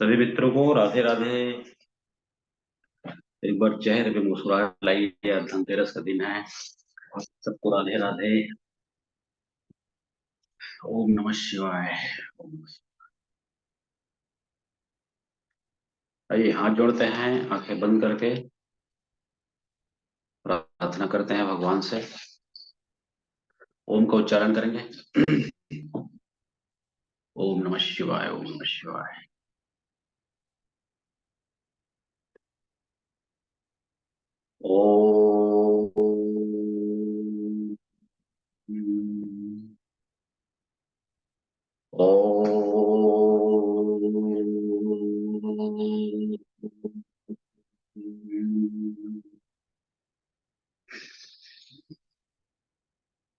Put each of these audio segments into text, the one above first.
सभी मित्रों को राधे राधे। एक बार चेहरे पे मुस्कुराहट लाइए। आज धनतेरस का दिन है। सबको राधे राधे। ओम नमः शिवाय। ओम नमः शिवाय। आइए हाथ जोड़ते हैं, आंखें बंद करके प्रार्थना करते हैं भगवान से। ओम का उच्चारण करेंगे। ओम नमः शिवाय, ओम नमः शिवाय। ओम। ओम।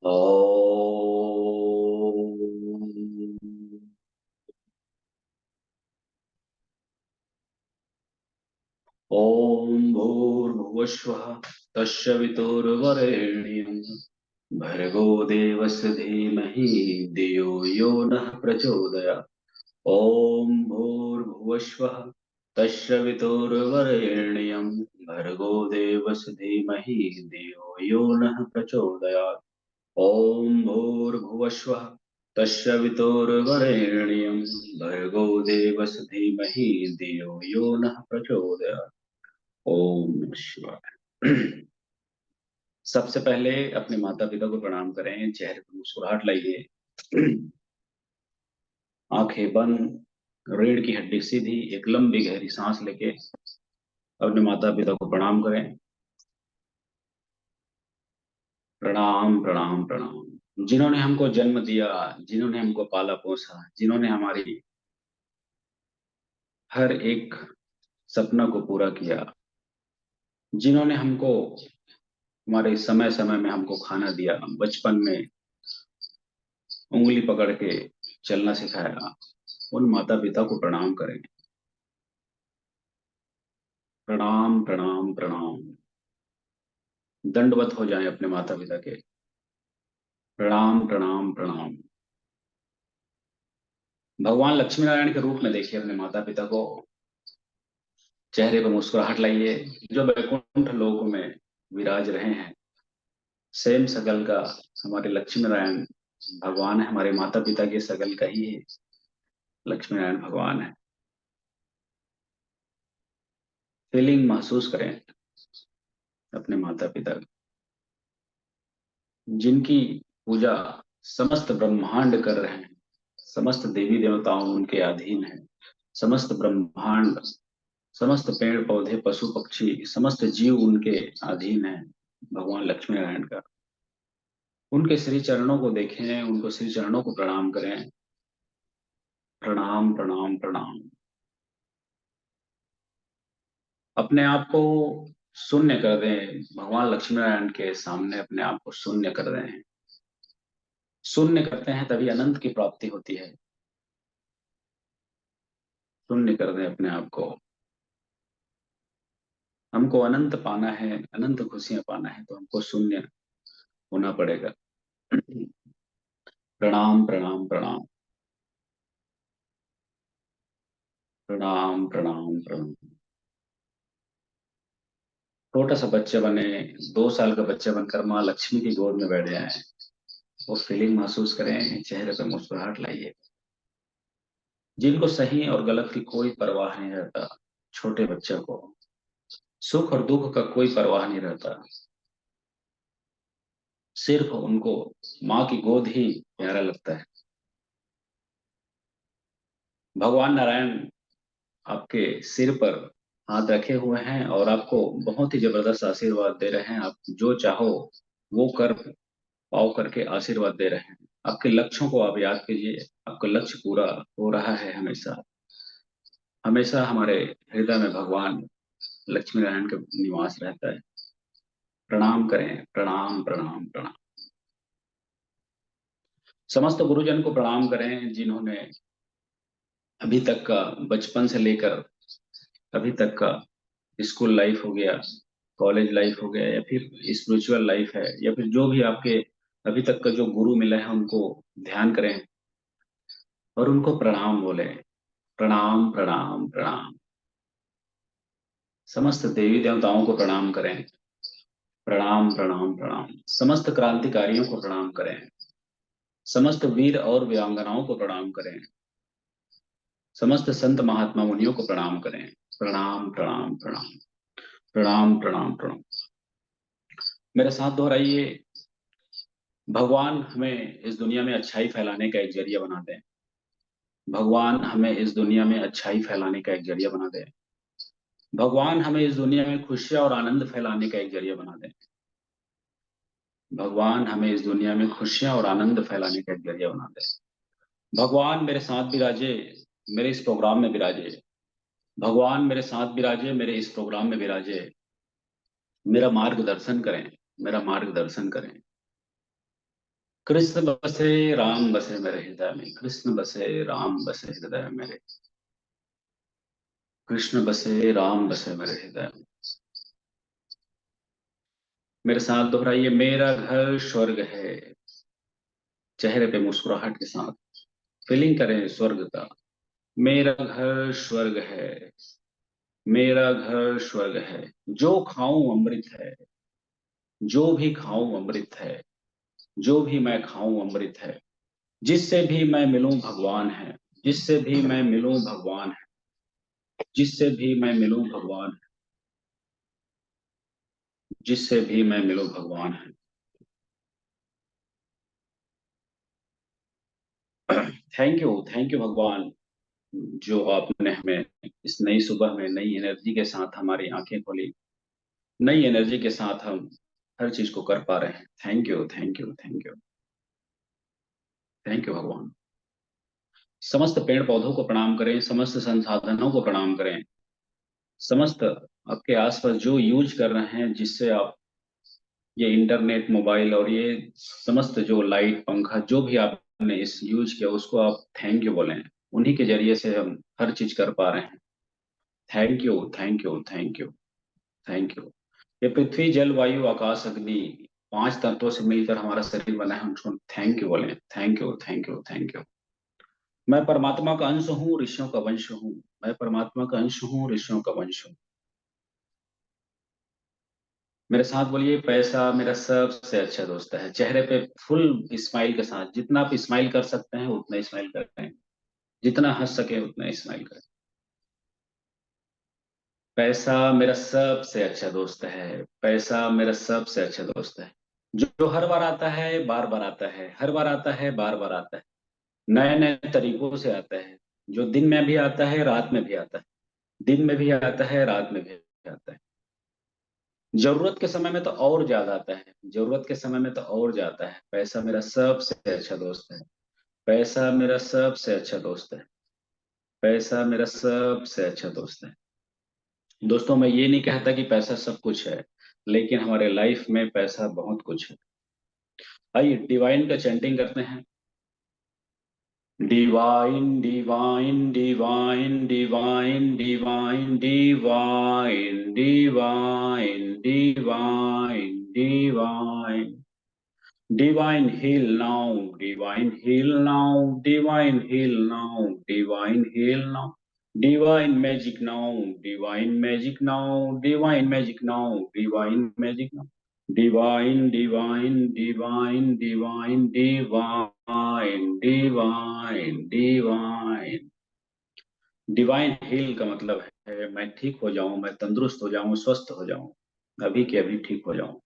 ओम। ॐ भूर्भुवस्वः तस्य वितुर्वरेण्यं भर्गो देवस्य धीमहि धियो यो नः प्रचोदयात्। ॐ भूर्भुवस्वः तस्य वितुर्वरेण्यं भर्गो देवस्य धीमहि धियो यो नः प्रचोदयात्। ॐ भूर्भुवस्वः तस्य वितुर्वरेण्यं भर्गो देवस्य धीमहि धियो यो नः प्रचोदयात्। ओम नमः शिवाय। सबसे पहले अपने माता पिता को प्रणाम करें, चेहरे पर मुस्कुराहट लाइए। आंखें बंद, रीढ़ की हड्डी सीधी, एक लंबी गहरी सांस लेके अपने माता पिता को प्रणाम करें। प्रणाम प्रणाम प्रणाम। जिन्होंने हमको जन्म दिया, जिन्होंने हमको पाला पोसा, जिन्होंने हमारी हर एक सपना को पूरा किया, जिन्होंने हमको हमारे समय समय में हमको खाना दिया, बचपन में उंगली पकड़ के चलना सिखाया, उन माता पिता को प्रणाम करें। प्रणाम प्रणाम प्रणाम। दंडवत हो जाएं अपने माता पिता के। प्रणाम प्रणाम प्रणाम। भगवान लक्ष्मी नारायण के रूप में देखिए अपने माता पिता को। चेहरे पर मुस्कुराहट लाइए। जो वैकुंठ लोक में विराज रहे हैं, सेम सगल का हमारे लक्ष्मी नारायण भगवान है। हमारे माता पिता के सगल का ही लक्ष्मी नारायण भगवान है। फीलिंग महसूस करें अपने माता पिता, जिनकी पूजा समस्त ब्रह्मांड कर रहे हैं। समस्त देवी देवताओं उनके अधीन है। समस्त ब्रह्मांड, समस्त पेड़ पौधे पशु पक्षी, समस्त जीव उनके अधीन है। भगवान लक्ष्मी नारायण का उनके श्री चरणों को देखें, उनको श्री चरणों को प्रणाम करें। प्रणाम प्रणाम प्रणाम। अपने आप को शून्य कर दें, भगवान लक्ष्मी नारायण के सामने अपने आप को शून्य कर दें। शून्य करते हैं तभी अनंत की प्राप्ति होती है। शून्य कर दें अपने आप को। हमको अनंत पाना है, अनंत खुशियां पाना है, तो हमको शून्य होना पड़ेगा। प्रणाम प्रणाम प्रणाम। प्रणाम प्रणाम प्रणाम। छोटा सा बच्चे बने, 2 साल का बच्चा बनकर माँ लक्ष्मी की गोद में बैठ जाए, वो फीलिंग महसूस करें। चेहरे पर मुस्कुराहट लाइए। जिनको सही और गलत की कोई परवाह नहीं रहता, छोटे बच्चों को सुख और दुख का कोई परवाह नहीं रहता, सिर्फ उनको माँ की गोद ही प्यारा लगता है। भगवान नारायण आपके सिर पर हाथ रखे हुए हैं और आपको बहुत ही जबरदस्त आशीर्वाद दे रहे हैं। आप जो चाहो वो कर पाओ करके आशीर्वाद दे रहे हैं। आपके लक्ष्यों को आप याद कीजिए। आपका लक्ष्य पूरा हो रहा है। हमेशा हमेशा हमारे हृदय में भगवान लक्ष्मी नारायण का निवास रहता है। प्रणाम करें। प्रणाम प्रणाम प्रणाम। समस्त गुरुजन को प्रणाम करें, जिन्होंने अभी तक का, बचपन से लेकर अभी तक का स्कूल लाइफ हो गया, कॉलेज लाइफ हो गया, या फिर स्पिरिचुअल लाइफ है, या फिर जो भी आपके अभी तक का जो गुरु मिला है, उनको ध्यान करें और उनको प्रणाम बोले। प्रणाम प्रणाम प्रणाम। समस्त देवी देवताओं को प्रणाम करें। प्रणाम प्रणाम प्रणाम। समस्त क्रांतिकारियों को प्रणाम करें। समस्त वीर और वीरांगनाओं को प्रणाम करें। समस्त संत महात्मा मुनियों को प्रणाम करें। प्रणाम प्रणाम प्रणाम। प्रणाम प्रणाम प्रणाम। मेरे साथ दोहराइए। भगवान हमें इस दुनिया में अच्छाई फैलाने का एक जरिया बना दें। भगवान हमें इस दुनिया में अच्छाई फैलाने का एक जरिया बना दें। भगवान हमें इस दुनिया में खुशियां और आनंद फैलाने का एक जरिया बना दें। भगवान हमें इस दुनिया में खुशियां और आनंद फैलाने का एक जरिया बना दें। भगवान मेरे साथ विराजे, मेरे इस प्रोग्राम में विराजे। भगवान मेरे साथ विराजे, मेरे इस प्रोग्राम में विराजे। मेरा मार्गदर्शन करें। मेरा मार्गदर्शन करें। कृष्ण बसे राम बसे मेरे हृदय में। कृष्ण बसे राम बसे हृदय में मेरे। कृष्ण बसे राम बसे मेरे हृदय में। मेरे साथ दोहराइए। मेरा घर स्वर्ग है। चेहरे पे मुस्कुराहट के साथ फीलिंग करें स्वर्ग का। मेरा घर स्वर्ग है। मेरा घर स्वर्ग है। जो खाऊं अमृत है। जो भी खाऊं अमृत है। जो भी मैं खाऊं अमृत है। जिससे भी मैं मिलूं भगवान है। जिससे भी मैं मिलूं भगवान है। जिससे भी मैं मिलूं भगवान है। जिससे भी मैं मिलूं भगवान है। थैंक यू भगवान, जो आपने हमें इस नई सुबह में नई एनर्जी के साथ हमारी आंखें खोली। नई एनर्जी के साथ हम हर चीज को कर पा रहे हैं। Thank you thank you thank you. Thank you भगवान। समस्त पेड़ पौधों को प्रणाम करें। समस्त संसाधनों को प्रणाम करें। समस्त आपके आसपास जो यूज कर रहे हैं, जिससे आप ये इंटरनेट मोबाइल और ये समस्त जो लाइट पंखा जो भी आपने इस यूज किया, उसको आप थैंक यू बोलें। उन्हीं के जरिए से हम हर चीज कर पा रहे हैं। Thank you thank you thank you thank you. ये पृथ्वी जल वायु आकाश अग्नि पांच तत्वों से मिलकर हमारा शरीर बना है, उनको थैंक यू बोलें। Thank you thank you thank you. मैं परमात्मा का अंश हूँ, ऋषियों का वंश हूँ। मैं परमात्मा का अंश हूँ, ऋषियों का वंश हूँ। मेरे साथ बोलिए। पैसा मेरा सबसे अच्छा दोस्त है। चेहरे पे फुल स्माइल के साथ, जितना आप स्माइल कर सकते हैं उतना स्माइल करें। जितना हंस सके उतना स्माइल करें। पैसा मेरा सबसे अच्छा दोस्त है। पैसा मेरा सबसे अच्छा दोस्त है। जो हर बार आता है, बार बार आता है, हर बार आता है, बार बार आता है। नए नए तरीकों से आता है। जो दिन में भी आता है, रात में भी आता है। दिन में भी आता है, रात में भी आता है। जरूरत के समय में तो और ज्यादा आता है। जरूरत के समय में तो और ज्यादा है। पैसा मेरा सबसे अच्छा दोस्त है। पैसा मेरा सबसे अच्छा दोस्त है। पैसा मेरा सबसे अच्छा दोस्त है। दोस्तों, मैं ये नहीं कहता कि पैसा सब कुछ है, लेकिन हमारे लाइफ में पैसा बहुत कुछ है। आइए डिवाइन का चैंटिंग करते हैं। Divine divine divine divine divine divine divine divine divine. Divine heal now, divine heal now, divine heal now, divine heal now, divine magic now, divine magic now, divine magic now, divine magic now, divine, divine, divine, divine, divine, divine, divine। Divine heal का मतलब है मैं ठीक हो जाऊं, मैं तंदुरुस्त हो जाऊं, स्वस्थ हो जाऊं, अभी के अभी ठीक हो जाऊं।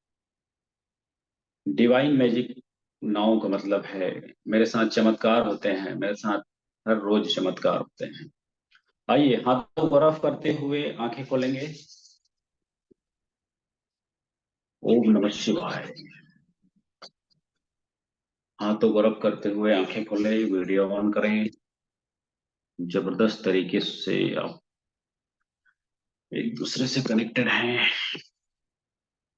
डिवाइन मैजिक नाउ का मतलब है मेरे साथ चमत्कार होते हैं, मेरे साथ हर रोज चमत्कार होते हैं। आइए हाथों को रफ करते हुए आंखें खोलेंगे। ओम नमः शिवाय। हाथों को रफ करते हुए आंखें खोलें, वीडियो ऑन करें। जबरदस्त तरीके से आप एक दूसरे से कनेक्टेड हैं।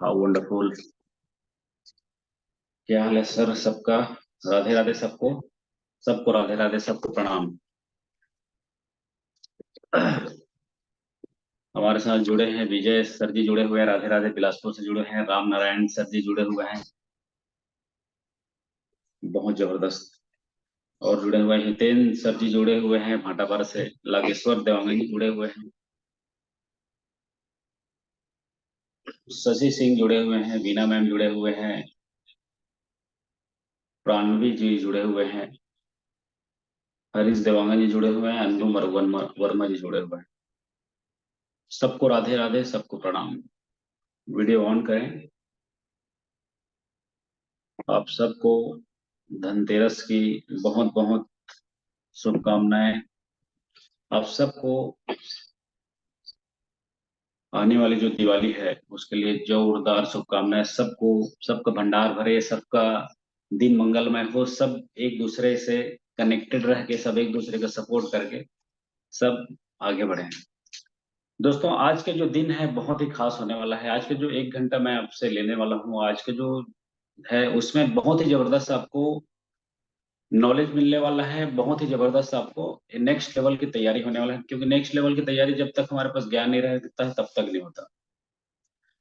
How wonderful. क्या हाल है सर सबका? राधे राधे सबको। सबको राधे राधे, सबको प्रणाम। हमारे साथ जुड़े हैं विजय सर जी, जुड़े हुए हैं राधे राधे बिलासपुर से, जुड़े हैं राम नारायण सर जी, जुड़े हुए हैं। बहुत जबरदस्त। और जुड़े हुए हैं हितेन सर जी, जुड़े हुए हैं भाटापारा से, लागेश्वर देवांगन जी जुड़े हुए हैं, शशि सिंह जुड़े हुए हैं, बीना मैम जुड़े हुए हैं, प्राणवी जी जुड़े हुए हैं, हरीश देवांगन जी जुड़े हुए हैं, अनु वर्मा जी जुड़े हुए हैं। सबको राधे राधे, सबको प्रणाम। वीडियो ऑन करें। आप सबको धनतेरस की बहुत बहुत शुभकामनाएं। आप सबको आने वाली जो दिवाली है उसके लिए जोरदार शुभकामनाएं। सबको, सबका भंडार भरे, सबका दिन मंगलमय हो, सब एक दूसरे से कनेक्टेड रह के, सब एक दूसरे का सपोर्ट करके सब आगे बढ़े। दोस्तों, आज के जो दिन है बहुत ही खास होने वाला है। आज के जो 1 घंटा मैं आपसे लेने वाला हूँ, आज के जो है उसमें बहुत ही जबरदस्त आपको नॉलेज मिलने वाला है, बहुत ही जबरदस्त आपको नेक्स्ट लेवल की तैयारी होने वाला है। क्योंकि नेक्स्ट लेवल की तैयारी जब तक हमारे पास ज्ञान नहीं रहता है तब तक नहीं होता।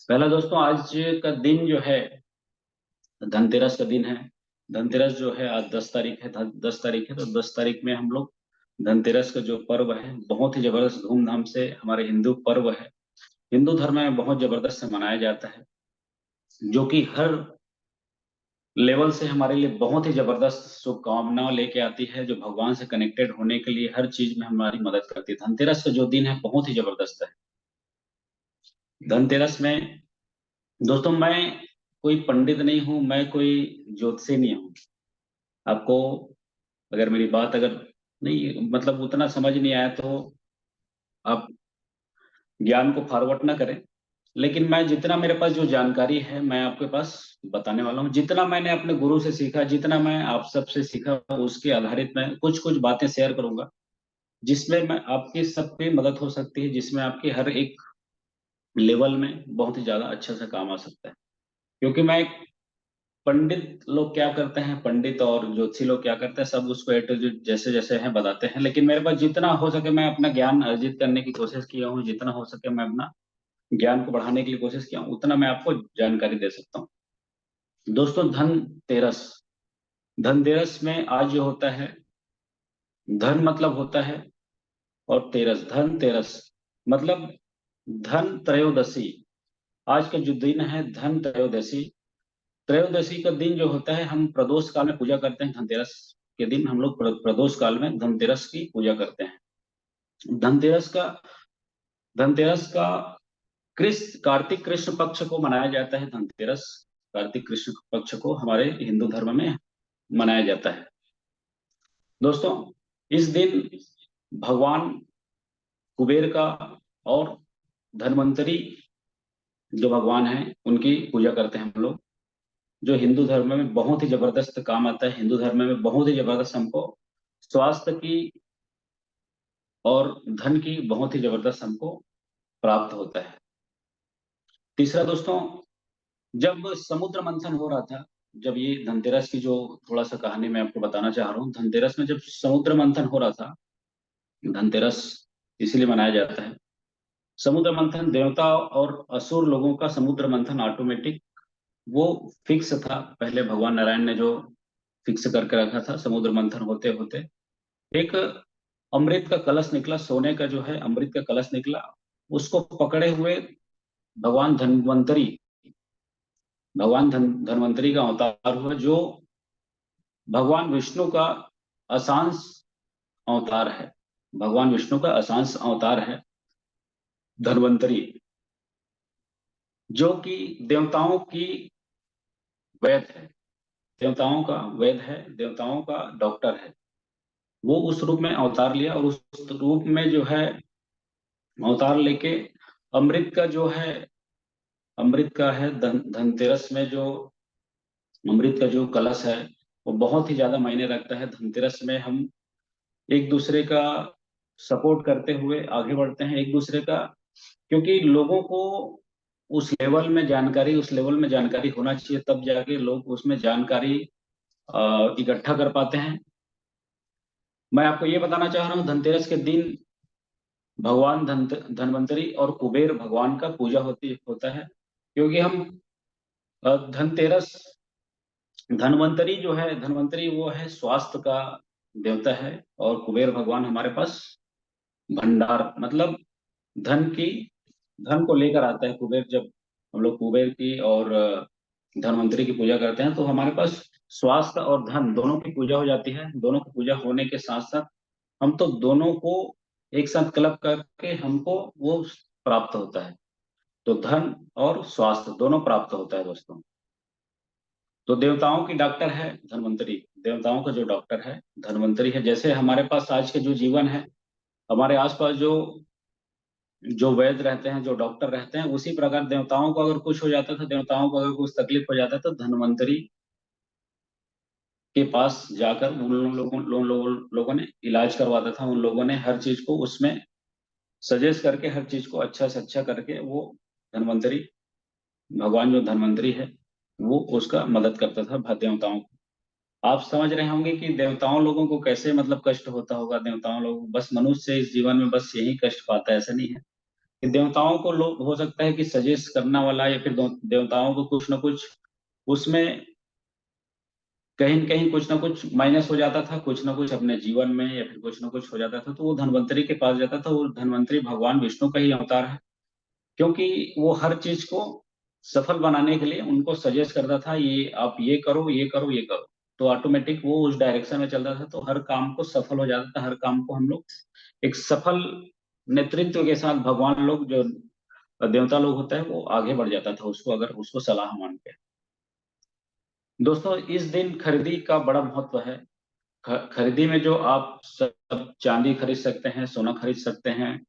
पहला दोस्तों, आज का दिन जो है धनतेरस का दिन है। धनतेरस जो है आज 10 तारीख है, 10 तारीख है, तो 10 तारीख में हम लोग धनतेरस का जो पर्व है बहुत ही जबरदस्त धूमधाम से, हमारे हिंदू पर्व है, हिंदू धर्म में बहुत जबरदस्त से मनाया जाता है, जो कि हर लेवल से हमारे लिए बहुत ही जबरदस्त शुभकामनाएं लेके आती है, जो भगवान से कनेक्टेड होने के लिए हर चीज में हमारी मदद करती है। धनतेरस का जो दिन है बहुत ही जबरदस्त है। धनतेरस में दोस्तों, मैं कोई पंडित नहीं हूं, मैं कोई ज्योतिषी नहीं हूं। आपको अगर मेरी बात अगर नहीं मतलब उतना समझ नहीं आया तो आप ज्ञान को फॉरवर्ड ना करें। लेकिन मैं जितना मेरे पास जो जानकारी है मैं आपके पास बताने वाला हूँ। जितना मैंने अपने गुरु से सीखा, जितना मैं आप सबसे सीखा, उसके आधारित मैं कुछ कुछ बातें शेयर करूंगा, जिसमें मैं आपकी सबकी मदद हो सकती है, जिसमें आपके हर एक लेवल में बहुत ही ज्यादा अच्छा सा काम आ सकता है। क्योंकि मैं एक पंडित लोग क्या करते हैं, पंडित और ज्योतिषी लोग क्या करते हैं, सब उसको ए टू जेड जैसे जैसे है बताते हैं। लेकिन मेरे पास जितना हो सके मैं अपना ज्ञान अर्जित करने की कोशिश किया हूँ, जितना हो सके मैं अपना ज्ञान को बढ़ाने के लिए कोशिश किया हूँ, उतना मैं आपको जानकारी दे सकता हूँ। दोस्तों, धनतेरस, धनतेरस में आज जो होता है, धन मतलब होता है और तेरस, धनतेरस मतलब धन त्रयोदशी। आज का जो दिन है धन त्रयोदशी, त्रयोदशी का दिन जो होता है, हम प्रदोष काल में पूजा करते हैं। धनतेरस के दिन हम लोग प्रदोष काल में धनतेरस की पूजा करते हैं। धनतेरस का धनतेरस का कृष्ण कार्तिक कृष्ण पक्ष को मनाया जाता है। धनतेरस कार्तिक कृष्ण पक्ष को हमारे हिंदू धर्म में मनाया जाता है। दोस्तों, इस दिन भगवान कुबेर का और धन्वंतरी जो भगवान हैं उनकी पूजा करते हैं हम लोग, जो हिंदू धर्म में बहुत ही जबरदस्त काम आता है। हिंदू धर्म में बहुत ही जबरदस्त हमको स्वास्थ्य की और धन की बहुत ही जबरदस्त हमको प्राप्त होता है। तीसरा दोस्तों, जब समुद्र मंथन हो रहा था, जब ये धनतेरस की जो थोड़ा सा कहानी मैं आपको बताना चाह रहा हूँ, धनतेरस में जब समुद्र मंथन हो रहा था, धनतेरस इसलिए मनाया जाता है। समुद्र मंथन देवता और असुर लोगों का समुद्र मंथन ऑटोमेटिक वो फिक्स था। पहले भगवान नारायण ने जो फिक्स करके रखा था, समुद्र मंथन होते होते एक अमृत का कलश निकला, सोने का जो है अमृत का कलश निकला। उसको पकड़े हुए भगवान धन्वंतरी, धन्वंतरी का अवतार हुआ, जो भगवान विष्णु का अशांश अवतार है। भगवान विष्णु का अशांश अवतार है धन्वंतरी, जो कि देवताओं की वैद्य है, देवताओं का वैद्य है, देवताओं का डॉक्टर है। वो उस रूप में अवतार लिया और उस रूप में जो है अवतार लेके अमृत का जो है, अमृत का है धनतेरस में जो अमृत का जो कलश है वो बहुत ही ज्यादा मायने रखता है। धनतेरस में हम एक दूसरे का सपोर्ट करते हुए आगे बढ़ते हैं, एक दूसरे का, क्योंकि लोगों को उस लेवल में जानकारी होना चाहिए, तब जाके लोग उसमें जानकारी इकट्ठा कर पाते हैं। मैं आपको ये बताना चाह रहा हूँ, धनतेरस के दिन भगवान धनवंतरी और कुबेर भगवान का पूजा होता है। क्योंकि हम धनतेरस, धनवंतरी जो है, धनवंतरी वो है स्वास्थ्य का देवता है, और कुबेर भगवान हमारे पास भंडार मतलब धन की धन को लेकर आता है। कुबेर, जब हम लोग कुबेर की और धनवंतरी की पूजा करते हैं तो हमारे पास स्वास्थ्य और धन दोनों की पूजा हो जाती है। दोनों की पूजा होने के साथ साथ हम तो दोनों को एक साथ क्लब करके हमको वो प्राप्त होता है। तो धन और स्वास्थ्य दोनों प्राप्त होता है दोस्तों। तो देवताओं की डॉक्टर है धनवंतरी, देवताओं का जो डॉक्टर है धनवंतरी है। जैसे हमारे पास आज के जो जीवन है, हमारे आसपास जो जो वैद्य रहते हैं, जो डॉक्टर रहते हैं, उसी प्रकार देवताओं को अगर कुछ हो जाता था, देवताओं को अगर कुछ तकलीफ हो जाता तो धनवंतरी के पास जाकर उन लोगों ने इलाज करवाता था। उन लोगों ने हर चीज को उसमें सजेस्ट करके, हर चीज को अच्छा से अच्छा करके वो धनवंतरी भगवान जो धनवंतरी है वो उसका मदद करता था देवताओं को। आप समझ रहे होंगे कि देवताओं लोगों को कैसे मतलब कष्ट होता होगा। देवताओं लोग, बस मनुष्य इस जीवन में बस यही कष्ट पाता है, ऐसा नहीं है कि देवताओं को लोग हो सकता है कि सजेस्ट करना वाला या फिर देवताओं को कुछ ना कुछ उसमें कहीं न कहीं कुछ ना कुछ माइनस हो जाता था, कुछ ना कुछ अपने जीवन में या फिर कुछ ना कुछ हो जाता था, तो वो धन्वंतरी के पास जाता था। वो धन्वंतरी भगवान विष्णु का ही अवतार है, क्योंकि वो हर चीज को सफल बनाने के लिए उनको सजेस्ट करता था, ये आप ये करो, ये करो, ये करो। तो ऑटोमेटिक वो उस डायरेक्शन में चलता था, तो हर काम को सफल हो जाता था। हर काम को हम लोग एक सफल नेतृत्व के साथ भगवान लोग जो देवता लोग होता है वो आगे बढ़ जाता था, उसको अगर उसको सलाह मान के। दोस्तों, इस दिन खरीदी का बड़ा महत्व है। खरीदी में जो आप सब चांदी खरीद सकते हैं, सोना खरीद सकते हैं,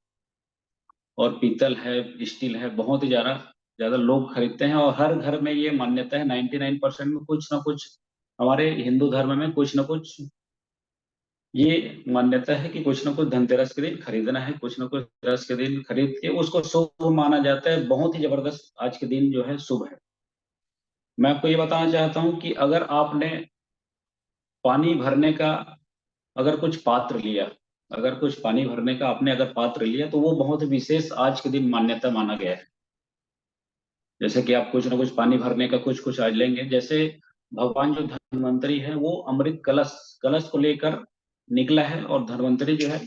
और पीतल है, स्टील है, बहुत ही ज्यादा ज्यादा लोग खरीदते हैं। और हर घर में ये मान्यता है, 99% में कुछ ना कुछ हमारे हिंदू धर्म में कुछ ना कुछ ये मान्यता है कि कुछ ना कुछ धनतेरस के दिन खरीदना है। कुछ ना कुछ धनतेरस के दिन खरीद के उसको शुभ माना जाता है। बहुत ही जबरदस्त आज के दिन जो है शुभ है। मैं आपको ये बताना चाहता हूँ कि अगर आपने पानी भरने का अगर कुछ पात्र लिया, अगर कुछ पानी भरने का आपने अगर पात्र लिया, तो वो बहुत विशेष आज के दिन मान्यता माना गया है। जैसे कि आप कुछ ना कुछ पानी भरने का कुछ कुछ आज लेंगे। जैसे भगवान जो धन्वंतरी है वो अमृत कलश कलश को लेकर निकला है, और धन्वंतरी जो है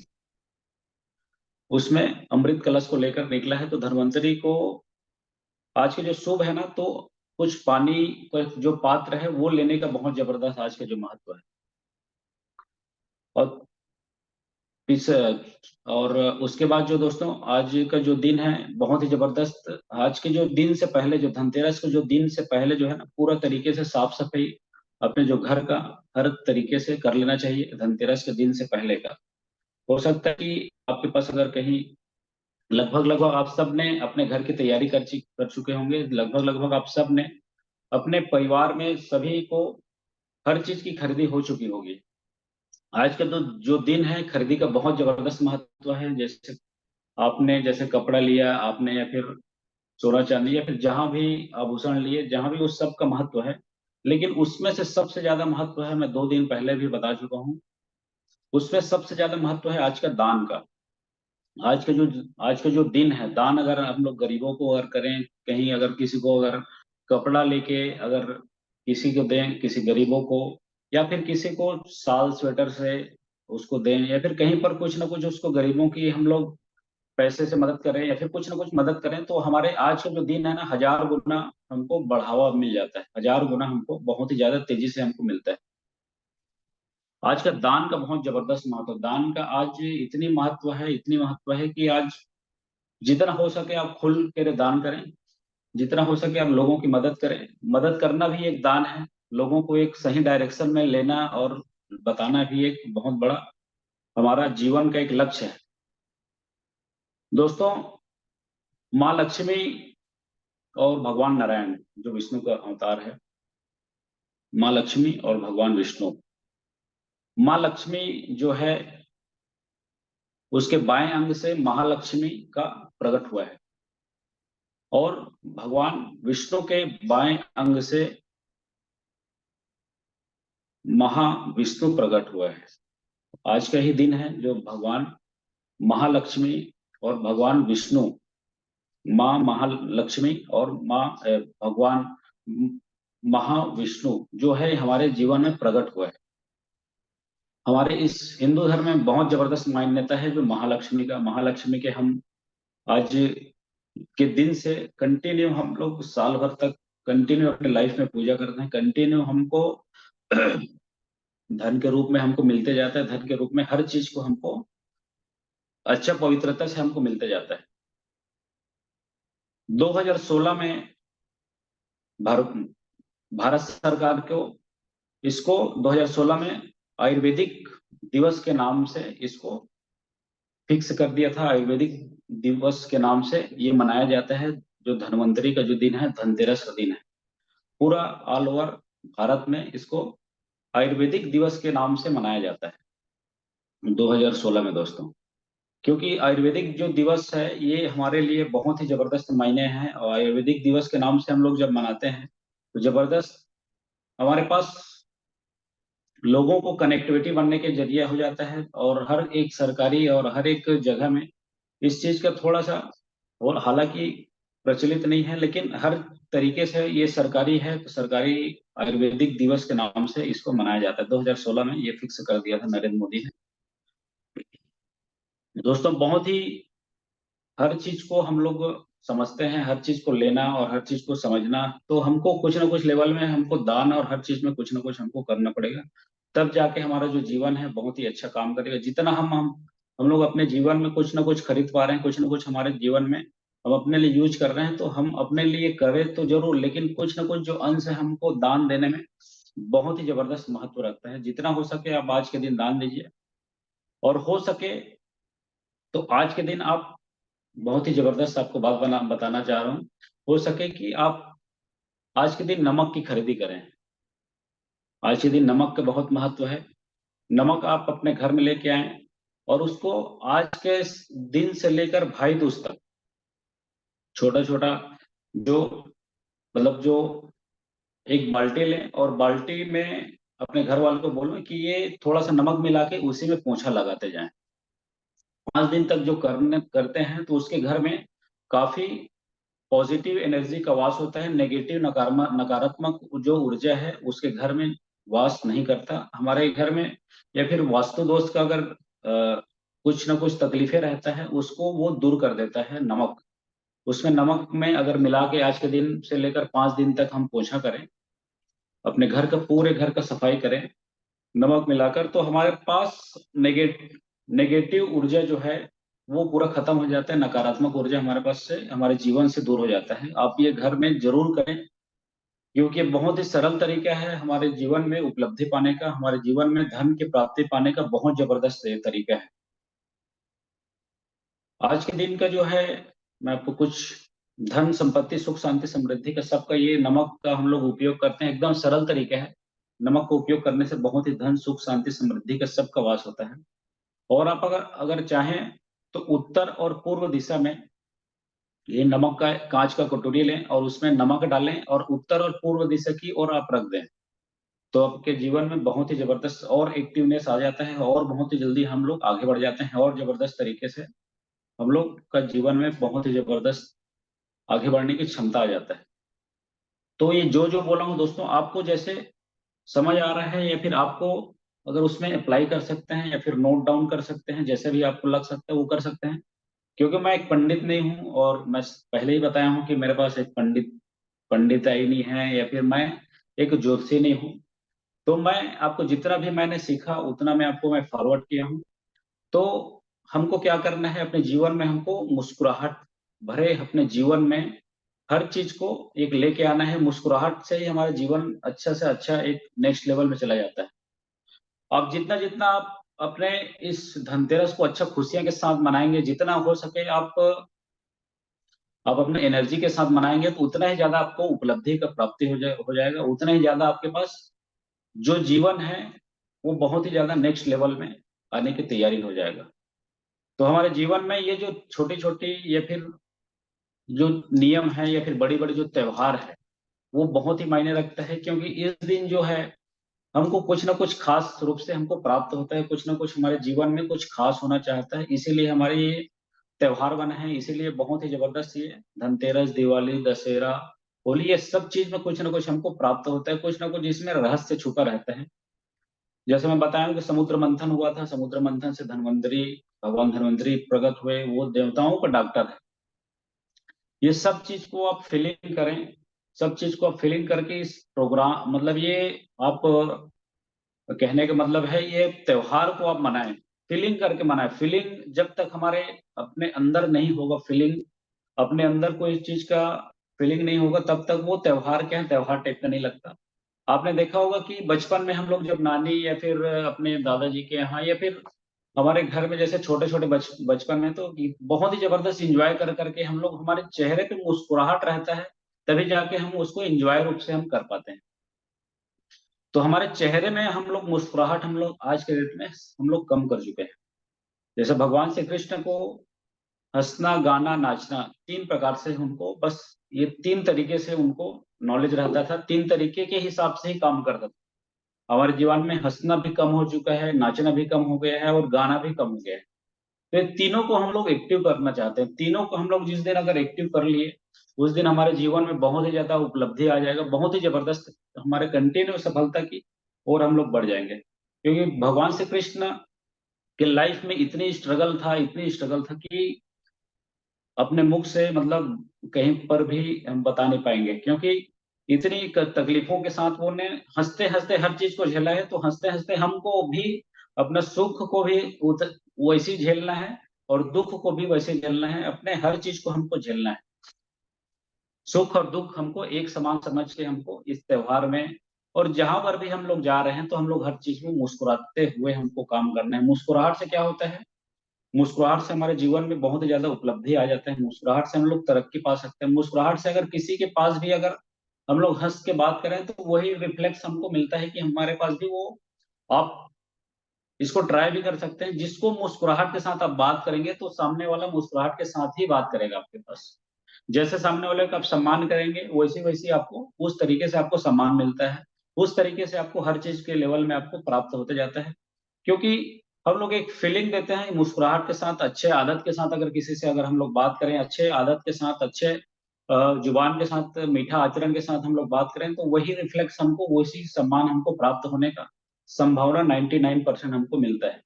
उसमें अमृत कलश को लेकर निकला है। तो धन्वंतरी को आज के जो शुभ है ना, तो कुछ पानी का जो पात्र है वो लेने का बहुत जबरदस्त आज का जो महत्व है। और इस और उसके बाद जो दोस्तों आज का जो दिन है बहुत ही जबरदस्त। आज के जो दिन से पहले, जो धनतेरस के जो दिन से पहले जो है ना, पूरा तरीके से साफ सफाई अपने जो घर का हर तरीके से कर लेना चाहिए धनतेरस के दिन से पहले का। हो सकता है कि आपके पास अगर कहीं लगभग लगभग आप सब ने अपने घर की तैयारी कर चुके होंगे। लगभग लगभग आप सब ने अपने परिवार में सभी को हर चीज की खरीदी हो चुकी होगी। आज का तो जो दिन है खरीदी का बहुत जबरदस्त महत्व है। जैसे आपने जैसे कपड़ा लिया आपने, या फिर सोना चांदी, या फिर जहां भी आभूषण लिए, जहां भी उस सब का महत्व है। लेकिन उसमें से सबसे ज्यादा महत्व है, मैं 2 दिन पहले भी बता चुका हूँ, उसमें सबसे ज्यादा महत्व है आज का दान का। आज का जो आज का जो दिन है, दान अगर हम लोग गरीबों को अगर करें, कहीं अगर किसी को अगर कपड़ा लेके अगर किसी को दें, किसी गरीबों को, या फिर किसी को साल स्वेटर से उसको दें, या फिर कहीं पर कुछ ना कुछ उसको गरीबों की हम लोग पैसे से मदद करें, या फिर कुछ ना कुछ मदद करें, तो हमारे आज का जो दिन है ना 1000 गुना हमको बढ़ावा मिल जाता है। 1000 गुना हमको बहुत ही ज्यादा तेजी से हमको मिलता है। आज का दान का बहुत जबरदस्त महत्व, दान का आज इतनी महत्व है, इतनी महत्व है कि आज जितना हो सके आप खुल के दान करें। जितना हो सके आप लोगों की मदद करें। मदद करना भी एक दान है। लोगों को एक सही डायरेक्शन में लेना और बताना भी एक बहुत बड़ा हमारा जीवन का एक लक्ष्य है। दोस्तों, माँ लक्ष्मी और भगवान नारायण जो विष्णु का अवतार है, माँ लक्ष्मी और भगवान विष्णु। माँ लक्ष्मी जो है उसके बाएं अंग से महालक्ष्मी का प्रकट हुआ है, और भगवान विष्णु के बाएं अंग से महाविष्णु प्रकट हुआ है। आज का ही दिन है जो भगवान महालक्ष्मी और भगवान विष्णु, माँ महालक्ष्मी और माँ भगवान महाविष्णु जो है हमारे जीवन में प्रकट हुआ है। हमारे इस हिंदू धर्म में बहुत जबरदस्त मान्यता है जो महालक्ष्मी का। महालक्ष्मी के हम आज के दिन से कंटिन्यू हम लोग साल भर तक कंटिन्यू अपने लाइफ में पूजा करते हैं। कंटिन्यू हमको धन के रूप में हमको मिलते जाता है, धन के रूप में हर चीज को हमको अच्छा पवित्रता से हमको मिलते जाता है। 2016 में भारत भारत सरकार को इसको 2016 में आयुर्वेदिक दिवस के नाम से इसको फिक्स कर दिया था। आयुर्वेदिक दिवस के नाम से ये मनाया जाता है। जो धन्वंतरी का जो दिन है, धनतेरस का दिन है, पूरा ऑल ओवर भारत में इसको आयुर्वेदिक दिवस के नाम से मनाया जाता है 2016 में दोस्तों। क्योंकि आयुर्वेदिक जो दिवस है ये हमारे लिए बहुत ही जबरदस्त मायने हैं, और आयुर्वेदिक दिवस के नाम से हम लोग जब मनाते हैं तो जबरदस्त हमारे पास लोगों को कनेक्टिविटी बनने के जरिए हो जाता है। और हर एक सरकारी और हर एक जगह में इस चीज का थोड़ा सा, और हालांकि प्रचलित नहीं है, लेकिन हर तरीके से ये सरकारी है, तो सरकारी आयुर्वेदिक दिवस के नाम से इसको मनाया जाता है। 2016 में ये फिक्स कर दिया था नरेंद्र मोदी ने। दोस्तों बहुत ही हर चीज को हम लोग समझते हैं, हर चीज को लेना और हर चीज को समझना, तो हमको कुछ ना कुछ लेवल में हमको दान और हर चीज में कुछ ना कुछ हमको करना पड़ेगा। तब जाके हमारा जो जीवन है बहुत ही अच्छा काम करेगा। जितना हम लोग अपने जीवन में कुछ ना कुछ खरीद पा रहे हैं, कुछ ना कुछ हमारे जीवन में हम अपने लिए यूज कर रहे हैं, तो हम अपने लिए करें तो जरूर, लेकिन कुछ ना कुछ जो अंश है हमको दान देने में बहुत ही जबरदस्त महत्व रखता है। जितना हो सके आप आज के दिन दान दीजिए, और हो सके तो आज के दिन आप, बहुत ही जबरदस्त आपको बात बताना चाह रहा हूँ, हो सके कि आप आज के दिन नमक की खरीदी करें। आज के दिन नमक का बहुत महत्व है। नमक आप अपने घर में लेके आए, और उसको आज के दिन से लेकर भाई दूज तक छोटा छोटा, जो मतलब जो एक बाल्टी लें, और बाल्टी में अपने घर वालों को बोलो कि ये थोड़ा सा नमक मिला के उसी में पोंछा लगाते जाएं। 5 दिन तक जो करने करते हैं तो उसके घर में काफी पॉजिटिव एनर्जी का वास होता है। नेगेटिव नकारात्मक जो ऊर्जा है उसके घर में वास नहीं करता। हमारे घर में या फिर वास्तु दोष का अगर कुछ ना कुछ तकलीफें रहता है उसको वो दूर कर देता है नमक। उसमें नमक में अगर मिला के आज के दिन से लेकर 5 दिन तक हम पोछा करें, अपने घर का पूरे घर का सफाई करें नमक मिलाकर, तो हमारे पास नेगेटिव ऊर्जा जो है वो पूरा खत्म हो जाता है। नकारात्मक ऊर्जा हमारे पास से, हमारे जीवन से दूर हो जाता है। आप ये घर में जरूर करें, क्योंकि ये बहुत ही सरल तरीका है हमारे जीवन में उपलब्धि पाने का, हमारे जीवन में धन की प्राप्ति पाने का बहुत जबरदस्त ये तरीका है। आज के दिन का जो है, मैं आपको कुछ धन संपत्ति सुख शांति समृद्धि का सबका ये नमक का हम लोग उपयोग करते हैं, एकदम सरल तरीका है। नमक का उपयोग करने से बहुत ही धन सुख शांति समृद्धि का सबका वास होता है। और आप अगर अगर चाहें तो उत्तर और पूर्व दिशा में ये नमक का कांच का कटोरी लें और उसमें नमक डालें, और उत्तर और पूर्व दिशा की ओर आप रख दें, तो आपके जीवन में बहुत ही जबरदस्त और एक्टिवनेस आ जाता है, और बहुत ही जल्दी हम लोग आगे बढ़ जाते हैं, और जबरदस्त तरीके से हम लोग का जीवन में बहुत ही जबरदस्त आगे बढ़ने की क्षमता आ जाता है। तो ये जो जो बोला हूँ दोस्तों, आपको जैसे समझ आ रहा है, या फिर आपको अगर उसमें अप्लाई कर सकते हैं, या फिर नोट डाउन कर सकते हैं, जैसे भी आपको लग सकता है वो कर सकते हैं। क्योंकि मैं एक पंडित नहीं हूँ, और मैं पहले ही बताया हूँ कि मेरे पास एक पंडिताई नहीं है, या फिर मैं एक ज्योतिषी नहीं हूँ। तो मैं आपको जितना भी मैंने सीखा उतना मैं फॉरवर्ड किया हूँ। तो हमको क्या करना है अपने जीवन में, हमको मुस्कुराहट भरे अपने जीवन में हर चीज को एक लेके आना है। मुस्कुराहट से ही हमारा जीवन अच्छा से अच्छा एक नेक्स्ट लेवल में चला जाता है। आप जितना जितना आप अपने इस धनतेरस को अच्छा खुशियां के साथ मनाएंगे, जितना हो सके आप अपने एनर्जी के साथ मनाएंगे, तो उतना ही ज्यादा आपको उपलब्धि का प्राप्ति हो जाएगा, उतना ही ज्यादा आपके पास जो जीवन है वो बहुत ही ज्यादा नेक्स्ट लेवल में आने की तैयारी हो जाएगा। तो हमारे जीवन में ये जो छोटी छोटी या फिर जो नियम है, या फिर बड़ी बड़ी जो त्योहार है, वो बहुत ही मायने रखता है। क्योंकि इस दिन जो है हमको कुछ ना कुछ खास रूप से हमको प्राप्त होता है, कुछ ना कुछ हमारे जीवन में कुछ खास होना चाहता है, इसीलिए हमारे ये त्योहार बने हैं। इसीलिए बहुत ही जबरदस्त ये धनतेरस, दिवाली, दशहरा, होली, ये सब चीज में कुछ ना कुछ हमको प्राप्त होता है, कुछ ना कुछ इसमें रहस्य छुपा रहता है। जैसे मैं बताया कि समुद्र मंथन हुआ था, समुद्र मंथन से धन्वंतरी, भगवान धन्वंतरी प्रकट हुए, वो देवताओं का डॉक्टर है। ये सब चीज को आप फीलिंग करें, सब चीज को आप फीलिंग करके इस प्रोग्राम, मतलब ये आप कहने का मतलब है ये त्योहार को आप मनाएं, फीलिंग करके मनाएं। फीलिंग जब तक हमारे अपने अंदर नहीं होगा, फीलिंग अपने अंदर कोई चीज का फीलिंग नहीं होगा, तब तक वो त्योहार क्या है, त्योहार टाइप का नहीं लगता। आपने देखा होगा कि बचपन में हम लोग जब नानी या फिर अपने दादाजी के यहाँ या फिर हमारे घर में जैसे छोटे छोटे बचपन में तो बहुत ही जबरदस्त इंजॉय कर करके हम लोग, हमारे चेहरे पे मुस्कुराहट रहता है, तभी जाके हम उसको एंजॉय रूप से हम कर पाते हैं। तो हमारे चेहरे में हम लोग मुस्कुराहट, हम लोग आज के डेट में हम लोग कम कर चुके हैं। जैसे भगवान श्री कृष्ण को हंसना, गाना, नाचना, तीन प्रकार से उनको बस, ये तीन तरीके से उनको नॉलेज रहता था, तीन तरीके के हिसाब से ही काम करता था। हमारे जीवन में हंसना भी कम हो चुका है, नाचना भी कम हो गया है और गाना भी कम हो गया है। तो ये तीनों को हम लोग एक्टिव करना चाहते हैं। तीनों को हम लोग जिस दिन अगर एक्टिव कर लिए, उस दिन हमारे जीवन में बहुत ही ज्यादा उपलब्धि आ जाएगा, बहुत ही जबरदस्त हमारे कंटिन्यू सफलता की और हम लोग बढ़ जाएंगे। क्योंकि भगवान श्री कृष्ण के लाइफ में इतनी स्ट्रगल था, इतनी स्ट्रगल था कि अपने मुख से मतलब कहीं पर भी हम बता नहीं पाएंगे, क्योंकि इतनी तकलीफों के साथ वो ने हंसते हंसते हर चीज को झेला है। तो हंसते हंसते हमको भी अपना सुख को भी वैसे ही झेलना है और दुख को भी वैसे ही झेलना है, अपने हर चीज को हमको झेलना है। सुख और दुख हमको एक समान समझ के हमको इस त्योहार में और जहां पर भी हम लोग जा रहे हैं, तो हम लोग हर चीज में मुस्कुराते हुए हमको काम करना है। मुस्कुराहट से क्या होता है, मुस्कुराहट से हमारे जीवन में बहुत ही ज्यादा उपलब्धि आ जाता है। मुस्कुराहट से हम लोग तरक्की पा सकते हैं। मुस्कुराहट से अगर किसी के पास भी अगर हम लोग हंस के बात करें, तो वही रिफ्लेक्स हमको मिलता है कि हमारे पास भी वो, आप इसको ट्राई भी कर सकते हैं। जिसको मुस्कुराहट के साथ आप बात करेंगे, तो सामने वाला मुस्कुराहट के साथ ही बात करेगा आपके पास। जैसे सामने वाले का आप सम्मान करेंगे, वैसे वैसे आपको उस तरीके से आपको सम्मान मिलता है, उस तरीके से आपको हर चीज के लेवल में आपको प्राप्त होते जाता है। क्योंकि हम लोग एक फीलिंग देते हैं मुस्कुराहट के साथ, अच्छे आदत के साथ। अगर किसी से अगर हम लोग बात करें अच्छे आदत के साथ, अच्छे जुबान के साथ, मीठा आचरण के साथ हम लोग बात करें, तो वही रिफ्लेक्स हमको, वैसी सम्मान हमको प्राप्त होने का संभावना 99% हमको मिलता है।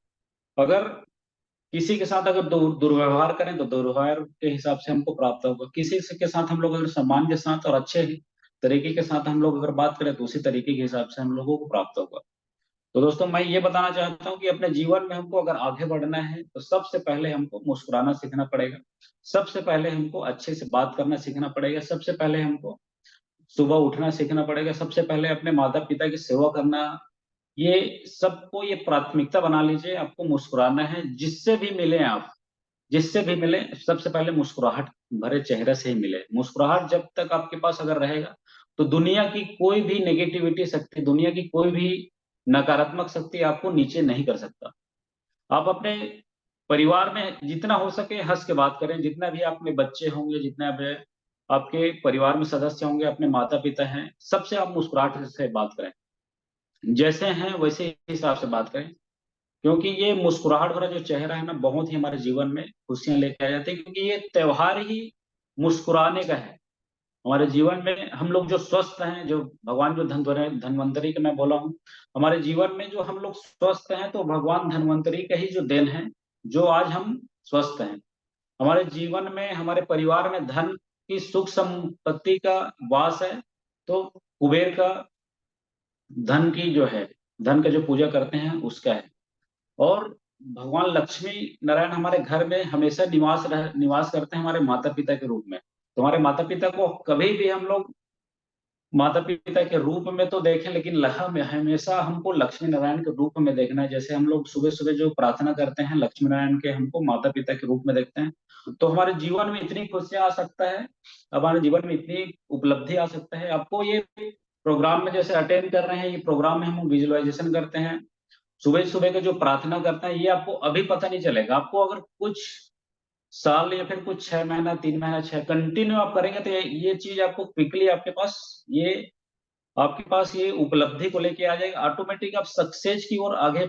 अगर किसी के साथ अगर दुर्व्यवहार करें, तो दुर्व्यवहार के हिसाब से हमको प्राप्त होगा। किसी के साथ हम लोग अगर सम्मान के साथ और अच्छे तरीके के साथ हम लोग अगर बात करें, तो उसी तरीके के हिसाब से हम लोगों को प्राप्त होगा। तो दोस्तों, मैं ये बताना चाहता हूँ कि अपने जीवन में हमको अगर आगे बढ़ना है, तो सबसे पहले हमको मुस्कुराना सीखना पड़ेगा। सबसे पहले हमको अच्छे से बात करना सीखना पड़ेगा। सबसे पहले हमको सुबह उठना सीखना पड़ेगा। सबसे पहले अपने माता पिता की सेवा करना, ये सबको ये प्राथमिकता बना लीजिए। आपको मुस्कुराना है, जिससे भी मिले आप, जिससे भी मिले, सबसे पहले मुस्कुराहट भरे चेहरे से ही मिले। मुस्कुराहट जब तक आपके पास अगर रहेगा, तो दुनिया की कोई भी नेगेटिविटी शक्ति, दुनिया की कोई भी नकारात्मक शक्ति आपको नीचे नहीं कर सकता। आप अपने परिवार में जितना हो सके हंस के बात करें। जितना भी आपके बच्चे होंगे, जितना भी आपके परिवार में सदस्य होंगे, अपने माता पिता हैं, सबसे आप मुस्कुराहट से बात करें। जैसे हैं वैसे हिसाब से बात करें। क्योंकि ये मुस्कुराहट भरा जो चेहरा है ना, बहुत ही हमारे जीवन में खुशियां लेके आ जाते हैं। क्योंकि ये त्योहार ही मुस्कुराने का है। हमारे जीवन में हम लोग जो स्वस्थ हैं, जो भगवान जो धन्वंतरी का मैं बोला हूँ, हमारे जीवन में जो हम लोग स्वस्थ हैं, तो भगवान धन्वंतरी का ही जो देन है, जो आज हम स्वस्थ हैं। हमारे जीवन में, हमारे परिवार में धन की, सुख संपत्ति का वास है, तो कुबेर का धन की जो है, धन का जो पूजा करते हैं उसका है। और भगवान लक्ष्मी नारायण हमारे घर में हमेशा निवास करते हैं, हमारे माता पिता के रूप में। तो हमारे माता पिता को कभी भी हम लोग माता पिता के रूप में तो देखें, लेकिन हमेशा हमको लक्ष्मी नारायण के रूप में देखना है। जैसे हम लोग सुबह सुबह जो प्रार्थना करते हैं लक्ष्मी नारायण के, हमको माता पिता के रूप में देखते हैं, तो हमारे जीवन में इतनी खुशियां आ सकता है, हमारे जीवन में इतनी उपलब्धि आ सकता है। आपको ये प्रोग्राम में जैसे अटेंड कर रहे हैं, ये प्रोग्राम में हम विजुअलाइजेशन करते हैं, सुबह सुबह का जो प्रार्थना करता है, ये आपको अभी पता नहीं चलेगा। आपको अगर कुछ साल या फिर कुछ 6 महीना, 3 महीना, 6 कंटिन्यू आप करेंगे, तो ये चीज आपको क्विकली आपके पास, ये आपके पास ये उपलब्धि को लेके आ जाएगा। ऑटोमेटिक आप सक्सेस की ओर आगे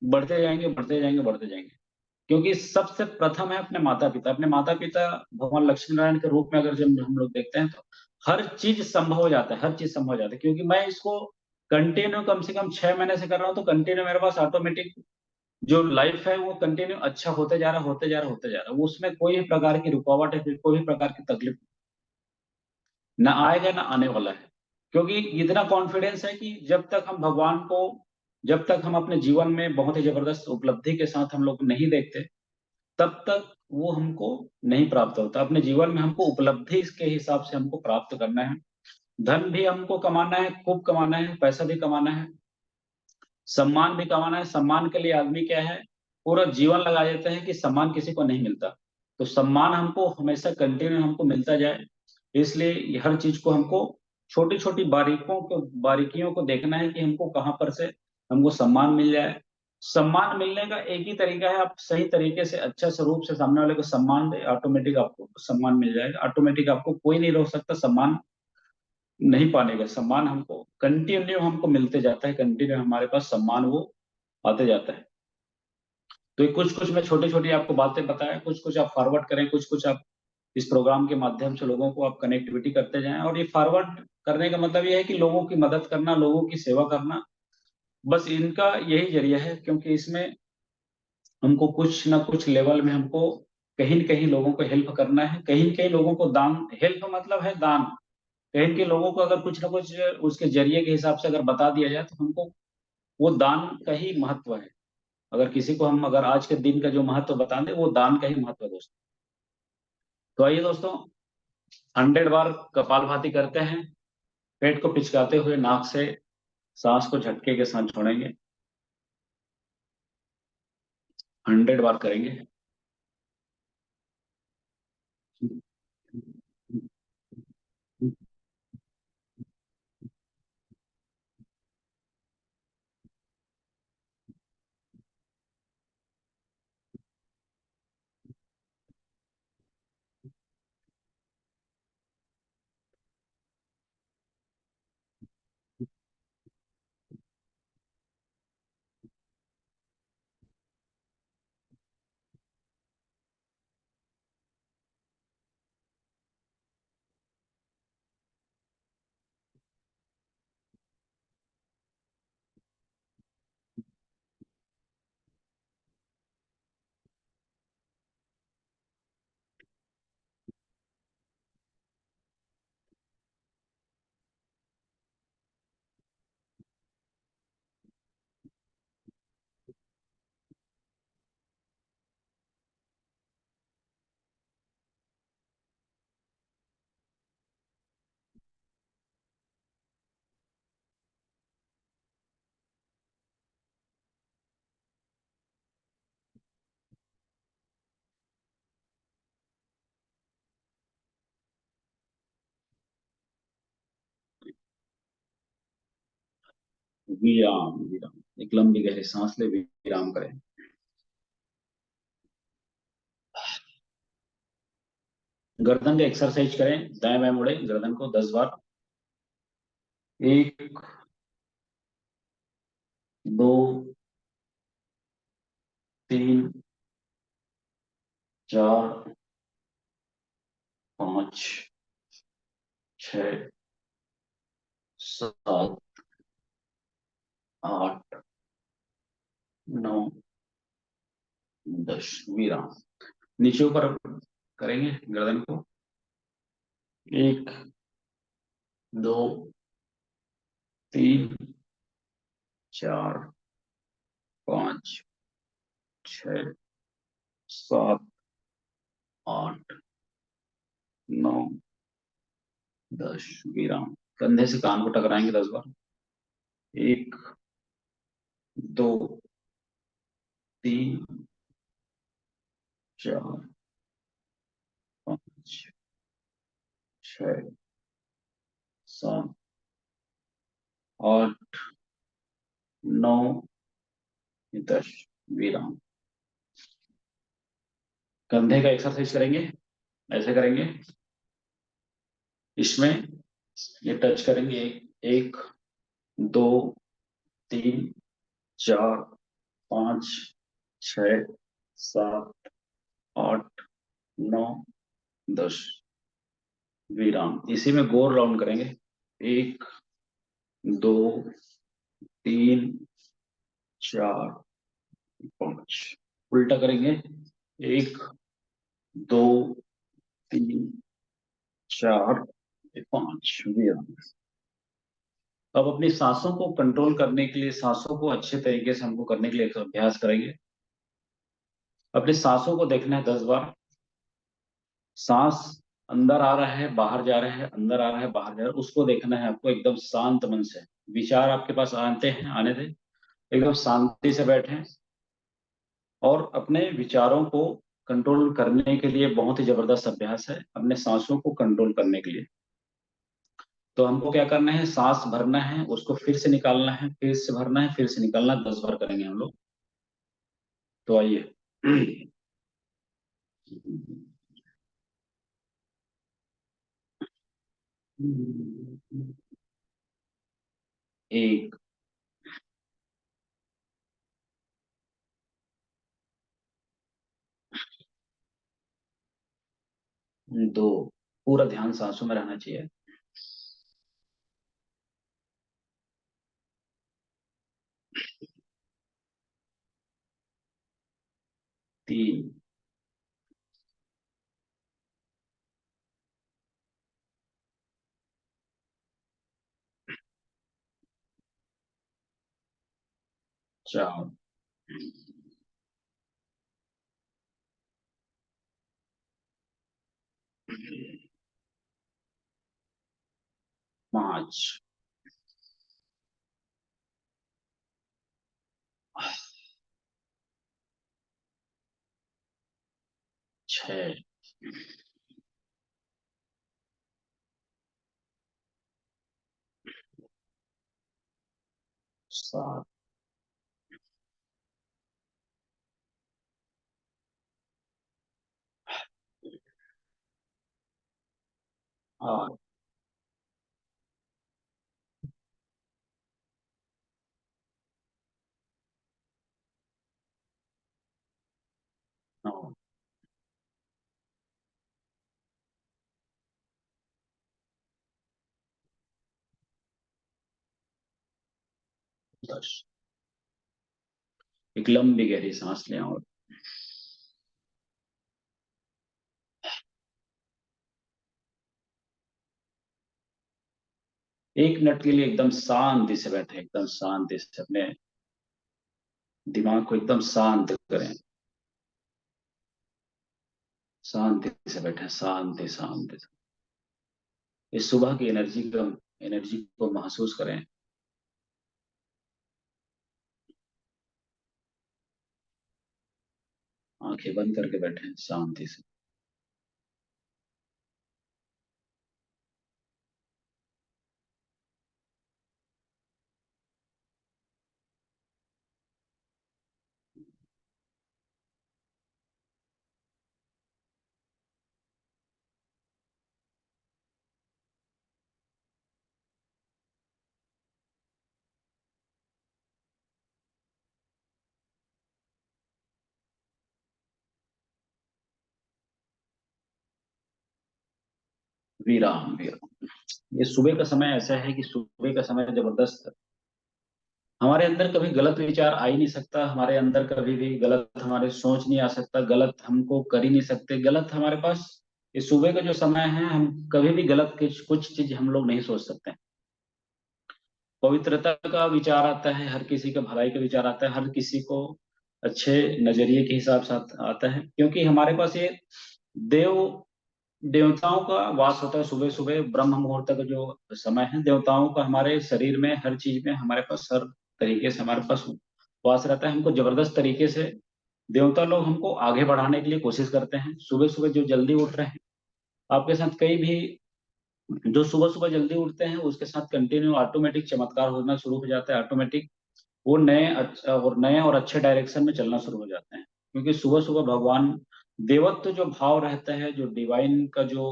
बढ़ते जाएंगे, बढ़ते जाएंगे, बढ़ते जाएंगे। क्योंकि सबसे प्रथम है अपने माता पिता। अपने माता पिता भगवान लक्ष्मी नारायण के रूप में अगर जब हम लोग देखते हैं, तो हर चीज संभव हो जाता है, हर चीज संभव हो जाता है। क्योंकि मैं इसको कंटिन्यू कम से कम 6 महीने से कर रहा हूँ, तो कंटिन्यू मेरे पास ऑटोमेटिक जो लाइफ है वो कंटिन्यू अच्छा होते जा रहा, होते जा रहा, होते जा रहा। वो उसमें कोई भी प्रकार की रुकावट है, फिर कोई भी प्रकार की तकलीफ ना आएगा ना आने वाला है। क्योंकि इतना कॉन्फिडेंस है कि जब तक हम भगवान को, जब तक हम अपने जीवन में बहुत ही जबरदस्त उपलब्धि के साथ हम लोग नहीं देखते, तब तक वो हमको नहीं प्राप्त होता। अपने जीवन में हमको उपलब्धि के हिसाब से हमको प्राप्त करना है। धन भी हमको कमाना है, खूब कमाना है, पैसा भी कमाना है, सम्मान भी कमाना है। सम्मान के लिए आदमी क्या है, पूरा जीवन लगा देता है कि सम्मान किसी को नहीं मिलता। तो सम्मान हमको हमेशा कंटिन्यू हमको मिलता जाए, इसलिए हर चीज को हमको छोटी छोटी बारीकियों को देखना है कि हमको कहाँ पर से हमको सम्मान मिल जाए। सम्मान मिलने का एक ही तरीका है, आप सही तरीके से अच्छा स्वरूप से सामने वाले को सम्मान दे, ऑटोमेटिक आपको सम्मान मिल जाएगा। ऑटोमेटिक आपको कोई नहीं रोक सकता सम्मान नहीं पाने का। सम्मान हमको कंटिन्यू हमको मिलते जाता है, कंटिन्यू हमारे पास सम्मान वो आते जाता है। तो ये कुछ कुछ मैं छोटी छोटी आपको बातें बताया, कुछ कुछ आप फॉरवर्ड करें, कुछ कुछ आप इस प्रोग्राम के माध्यम से लोगों को आप कनेक्टिविटी करते जाएं। और ये फॉरवर्ड करने का मतलब ये है कि लोगों की मदद करना, लोगों की सेवा करना, बस इनका यही जरिया है। क्योंकि इसमें हमको कुछ ना कुछ लेवल में हमको कहीं न कहीं लोगों को हेल्प करना है, कहीं न कहीं लोगों को दान, हेल्प मतलब है दान। कहीं के लोगों को अगर कुछ ना कुछ उसके जरिए के हिसाब से अगर बता दिया जाए, तो हमको वो दान का ही महत्व है। अगर किसी को हम अगर आज के दिन का जो महत्व बता दें, वो दान का ही महत्व है दोस्तों। तो आइए दोस्तों, 100 बार कपालभाति करते हैं। पेट को पिचकाते हुए नाक से सांस को झटके के साथ छोड़ेंगे। 100 बार करेंगे। विराम विराम, एक लंबी गहरी सांस ले, विराम करें। गर्दन का एक्सरसाइज करें, दाएं बाएं मुड़े गर्दन को 10 बार। 1, 2, 3, 4, 5, 6, 7, 8, 9, 10, विराम। नीचे ऊपर करेंगे गर्दन को। 1, 2, 3, 4, 5, 6, 7, 8, 9, 10, विराम। कंधे से कान को टकराएंगे 10 बार। 1, 2, 3, 4, 5, 6, 7, 8, 9, 10, विराम। कंधे का एक्सरसाइज करेंगे, ऐसे करेंगे। इसमें ये टच करेंगे। 1, 2, 3, 4, 5, 6, 7, 8, 9, 10, विराम। इसी में गोल राउंड करेंगे। 1, 2, 3 4 5। उल्टा करेंगे। 1 2 3 4 5। अब अपनी सांसों को कंट्रोल करने के लिए, सांसों को अच्छे तरीके से हमको करने के लिए एक अभ्यास करेंगे। अपनी सांसों को देखना है 10 बार। सांस अंदर आ रहा है, बाहर जा रहा है, अंदर आ रहा है, बाहर जा रहा है, उसको देखना है आपको एकदम शांत मन से। विचार आपके पास आते हैं, आने दें। एकदम शांति से बैठें और अपने विचारों को कंट्रोल करने के लिए बहुत ही जबरदस्त अभ्यास है अपने सांसों को कंट्रोल करने के लिए। तो हमको क्या करना है, सांस भरना है, उसको फिर से निकालना है, फिर से भरना है, फिर से निकालना है। 10 बार करेंगे हम लोग। तो आइए। 1 2। पूरा ध्यान सांसों में रहना चाहिए। 3 4 5 6 7 8 9 10। एक लंबी गहरी सांस लें और 1 मिनट के लिए एकदम शांति से बैठे, एकदम शांति से अपने दिमाग को एकदम शांत करें। शांति से बैठे, शांति शांति से। इस सुबह की एनर्जी को महसूस करें। आंखें बंद करके बैठे शांति से। विराम विराम। ये सुबह का समय ऐसा है कि सुबह का समय जबरदस्त। हमारे अंदर कभी गलत विचार आ ही नहीं सकता, हमारे अंदर कभी भी गलत हमारे सोच नहीं आ सकता, गलत हमको कर ही नहीं सकते, गलत हमारे पास। ये सुबह का जो समय है, हम कभी भी गलत कुछ चीज हम लोग नहीं सोच सकते। पवित्रता का विचार आता है, हर किसी का भलाई का विचार आता है, हर किसी को अच्छे नजरिए के हिसाब से आता है, क्योंकि हमारे पास ये देव देवताओं का वास होता है। सुबह सुबह ब्रह्म मुहूर्त का जो समय है, देवताओं का हमारे शरीर में, हर चीज में हमारे पास, हर तरीके से हमारे पास वास रहता है। हमको जबरदस्त तरीके से देवता लोग हमको आगे बढ़ाने के लिए कोशिश करते हैं। सुबह सुबह जो जल्दी उठ रहे हैं, आपके साथ कई भी जो सुबह सुबह जल्दी उठते हैं, उसके साथ कंटिन्यू ऑटोमेटिक चमत्कार होना शुरू हो जाता है। ऑटोमेटिक वो नए और अच्छे डायरेक्शन में चलना शुरू हो जाते हैं, क्योंकि सुबह सुबह भगवान देवत्व जो भाव रहता है, जो डिवाइन का जो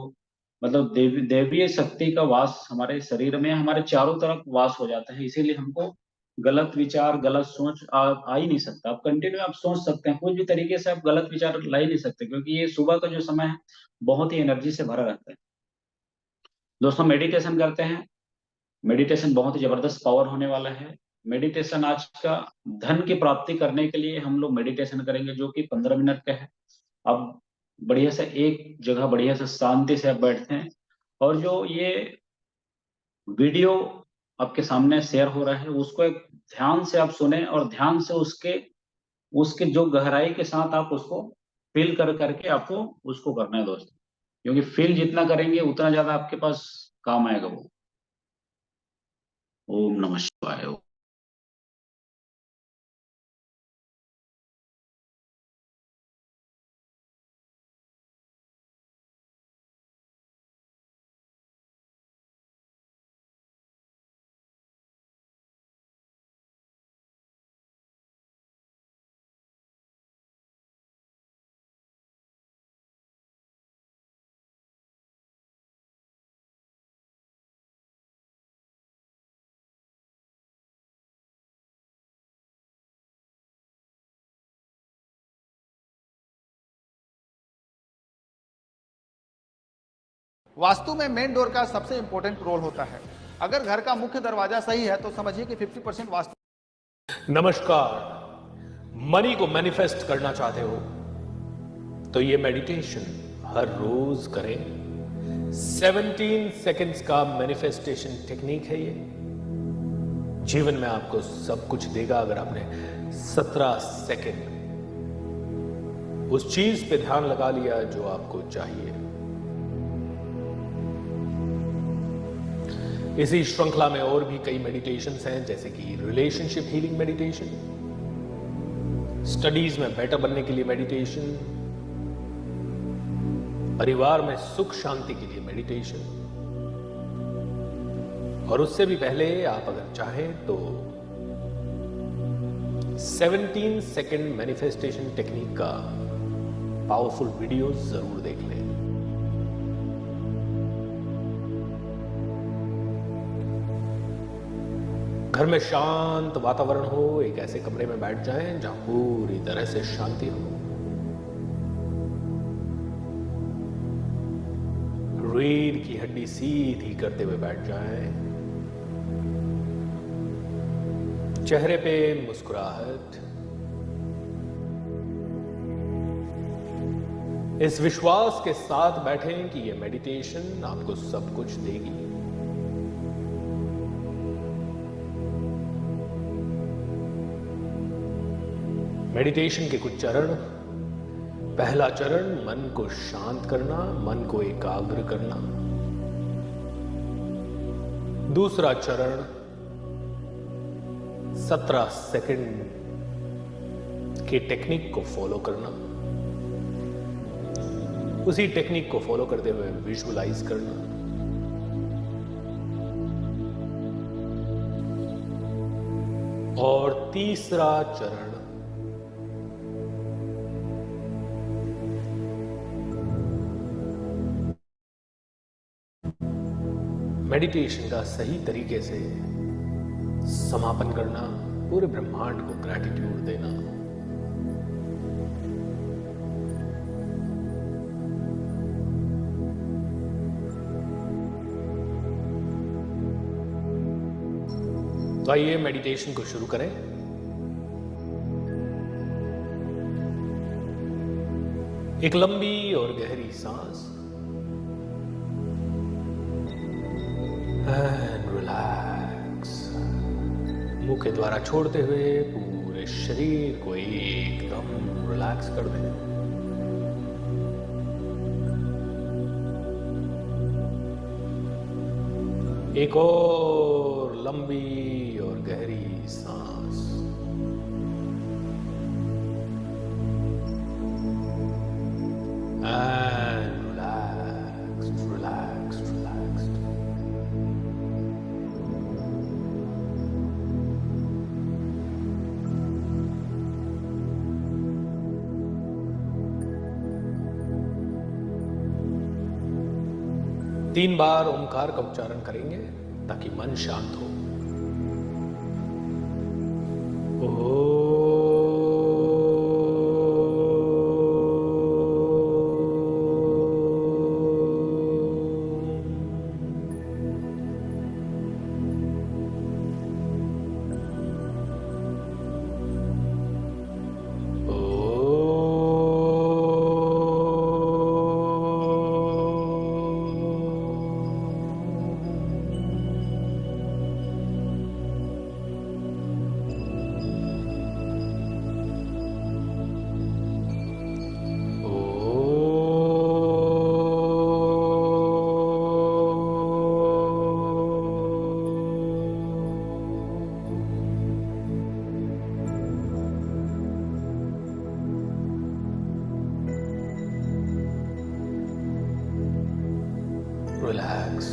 मतलब देवीय शक्ति का वास हमारे शरीर में, हमारे चारों तरफ वास हो जाता है। इसीलिए हमको गलत विचार, गलत सोच आ ही नहीं सकता। आप कंटिन्यू आप सोच सकते हैं, कोई भी तरीके से आप गलत विचार ला ही नहीं सकते, क्योंकि ये सुबह का जो समय है बहुत ही एनर्जी से भरा रहता है। दोस्तों, मेडिटेशन करते हैं। मेडिटेशन बहुत ही जबरदस्त पावर होने वाला है। मेडिटेशन आज का धन की प्राप्ति करने के लिए हम लोग मेडिटेशन करेंगे, जो कि 15 मिनट का है। अब बढ़िया से एक जगह बढ़िया से शांति से आप बैठते हैं, और जो ये वीडियो आपके सामने शेयर हो रहा है उसको एक ध्यान से आप सुने, और ध्यान से उसके उसके जो गहराई के साथ आप उसको फील कर करके आपको उसको करना है दोस्तों, क्योंकि फील जितना करेंगे उतना ज्यादा आपके पास काम आएगा वो। ओम नमः शिवाय। वास्तु में मेन डोर का सबसे इंपॉर्टेंट रोल होता है। अगर घर का मुख्य दरवाजा सही है तो समझिए कि 50% वास्तु। नमस्कार। मनी को मैनिफेस्ट करना चाहते हो तो ये मेडिटेशन हर रोज करें। 17 सेकंड्स का मैनिफेस्टेशन टेक्निक है ये। जीवन में आपको सब कुछ देगा अगर आपने 17 सेकंड उस चीज पे ध्यान लगा लिया जो आपको चाहिए। इसी श्रृंखला में और भी कई मेडिटेशंस हैं, जैसे कि रिलेशनशिप हीलिंग मेडिटेशन, स्टडीज में बेटर बनने के लिए मेडिटेशन, परिवार में सुख शांति के लिए मेडिटेशन, और उससे भी पहले आप अगर चाहें तो 17 सेकंड मैनिफेस्टेशन टेक्निक का पावरफुल वीडियो जरूर देख लें। घर में शांत वातावरण हो, एक ऐसे कमरे में बैठ जाएं जहां पूरी तरह से शांति हो। रीढ़ की हड्डी सीधी करते हुए बैठ जाएं। चेहरे पे मुस्कुराहट, इस विश्वास के साथ बैठें कि यह मेडिटेशन आपको सब कुछ देगी। मेडिटेशन के कुछ चरण। पहला चरण, मन को शांत करना, मन को एकाग्र करना। दूसरा चरण, 17 सेकंड के टेक्निक को फॉलो करना। उसी टेक्निक को फॉलो करते हुए विजुअलाइज करना। और तीसरा चरण, मेडिटेशन का सही तरीके से समापन करना, पूरे ब्रह्मांड को ग्रैटिट्यूड देना। तो आइए मेडिटेशन को शुरू करें। एक लंबी और गहरी सांस एंड रिलैक्स। मुंह के द्वारा छोड़ते हुए पूरे शरीर को एकदम रिलैक्स कर दें। एक और लंबी और गहरी सांस। And relaxed, relaxed, relaxed. तीन बार ओंकार का उच्चारण करेंगे ताकि मन शांत हो। रिलैक्स।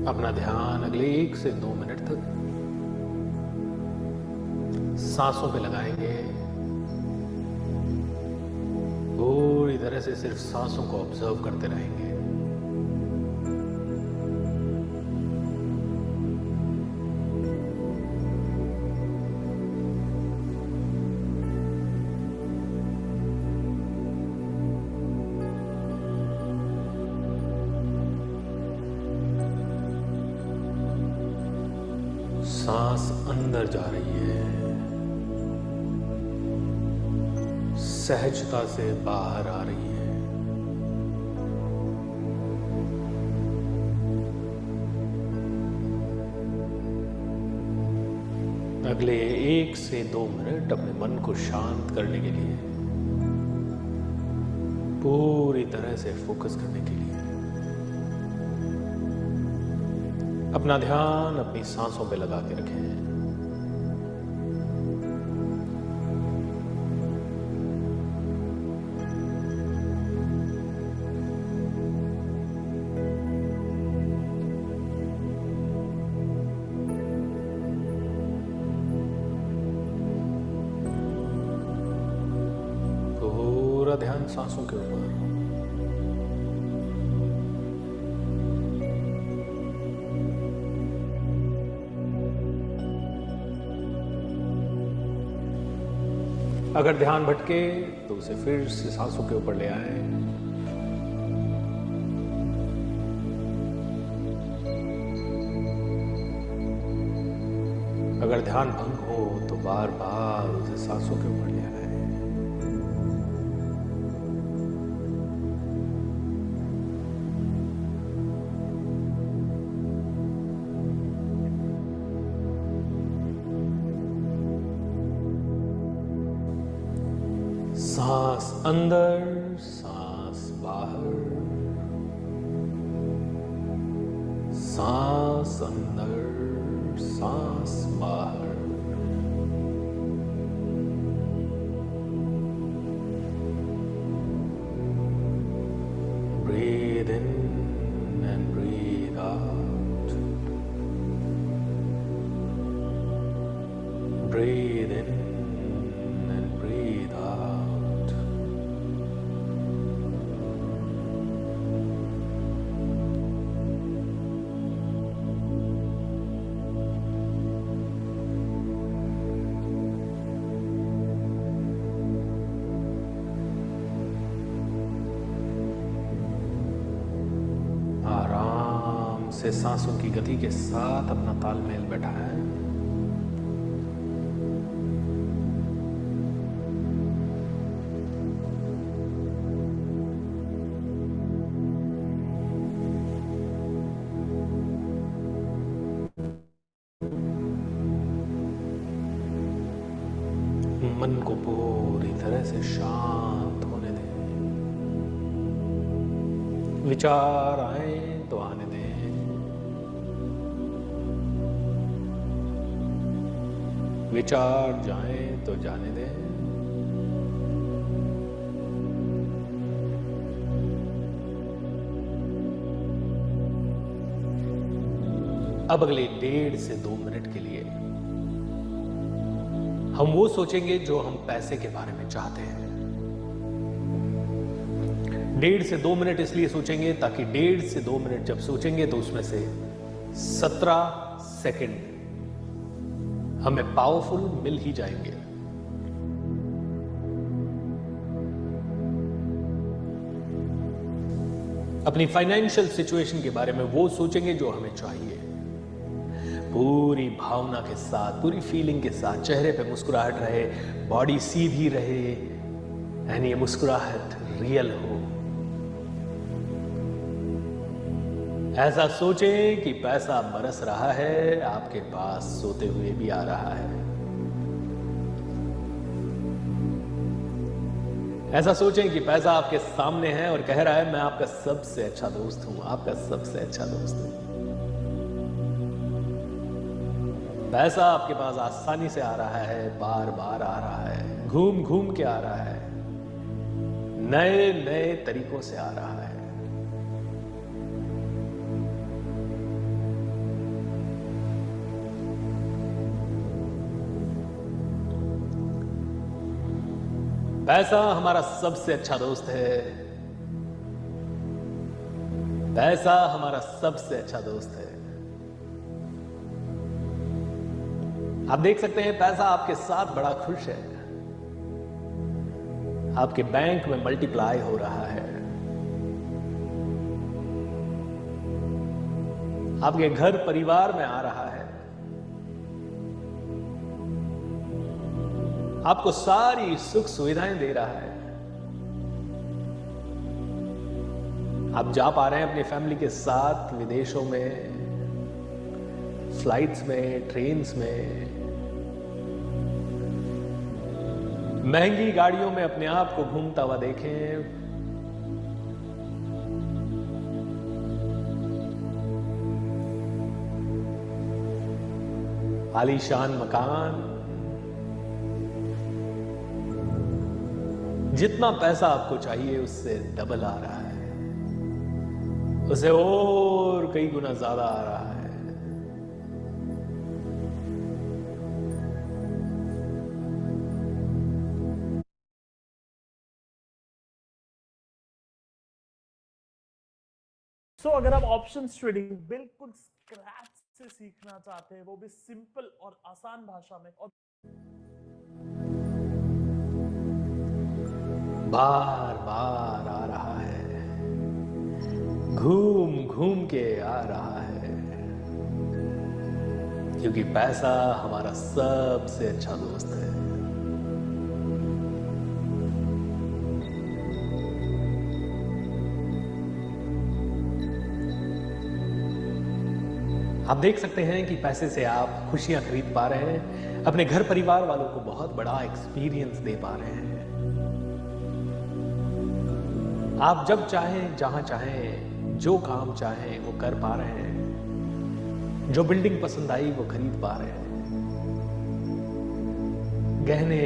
अपना ध्यान अगले 1 से 2 मिनट तक सांसों पे लगाएंगे। पूरी तरह से सिर्फ सांसों को ऑब्जर्व करते रहेंगे। सांस अंदर जा रही है, सहजता से बाहर आ रही है। अगले 1 से 2 मिनट अपने मन को शांत करने के लिए, पूरी तरह से फोकस करने के लिए अपना ध्यान अपनी सांसों पे लगा के रखें। पूरा ध्यान सांसों के ऊपर। अगर ध्यान भटके तो उसे फिर से सांसों के ऊपर ले आए। अगर ध्यान भंग हो तो बार बार उसे सांसों के ऊपर ले आए। सांस अंदर, सांस बाहर, सांस अंदर, सांस बाहर। Breathe in and breathe out. Breathe in and breathe out. आराम से सांसों की गति के साथ अपना तालमेल बैठाएं। मन को पूरी तरह से शांत होने दें। विचार आए तो आने दें, विचार जाए तो जाने दें। अब अगले 1.5 से 2 मिनट के लिए हम वो सोचेंगे जो हम पैसे के बारे में चाहते हैं। 1.5 से 2 मिनट इसलिए सोचेंगे ताकि 1.5 से 2 मिनट जब सोचेंगे तो उसमें से 17 सेकंड हमें पावरफुल मिल ही जाएंगे। अपनी फाइनेंशियल सिचुएशन के बारे में वो सोचेंगे जो हमें चाहिए। पूरी भावना के साथ, पूरी फीलिंग के साथ, चेहरे पे मुस्कुराहट रहे, बॉडी सीधी रहे, यानी ये मुस्कुराहट रियल हो। ऐसा सोचें कि पैसा बरस रहा है, आपके पास सोते हुए भी आ रहा है। ऐसा सोचें कि पैसा आपके सामने है और कह रहा है मैं आपका सबसे अच्छा दोस्त हूं, आपका सबसे अच्छा दोस्त हूं। पैसा आपके पास आसानी से आ रहा है, बार बार आ रहा है, घूम घूम के आ रहा है। नए नए तरीकों से आ रहा है। पैसा हमारा सबसे अच्छा दोस्त है। पैसा हमारा सबसे अच्छा दोस्त है। आप देख सकते हैं पैसा आपके साथ बड़ा खुश है। आपके बैंक में मल्टीप्लाई हो रहा है। आपके घर परिवार में आ रहा है। आपको सारी सुख सुविधाएं दे रहा है। आप जा पा रहे हैं अपनी फैमिली के साथ विदेशों में, फ्लाइट्स में, ट्रेन्स में, महंगी गाड़ियों में अपने आप को घूमता हुआ देखें। आलीशान मकान। जितना पैसा आपको चाहिए उससे डबल आ रहा है, उसे और कई गुना ज्यादा आ रहा है। अगर आप ऑप्शंस ट्रेडिंग बिल्कुल स्क्रैच से सीखना चाहते हैं, वो भी सिंपल और आसान भाषा में, और बार बार आ रहा है, घूम घूम के आ रहा है, क्योंकि पैसा हमारा सबसे अच्छा दोस्त है। आप देख सकते हैं कि पैसे से आप खुशियां खरीद पा रहे हैं, अपने घर परिवार वालों को बहुत बड़ा एक्सपीरियंस दे पा रहे हैं। आप जब चाहें, जहां चाहें, जो काम चाहें वो कर पा रहे हैं। जो बिल्डिंग पसंद आई वो खरीद पा रहे हैं। गहने,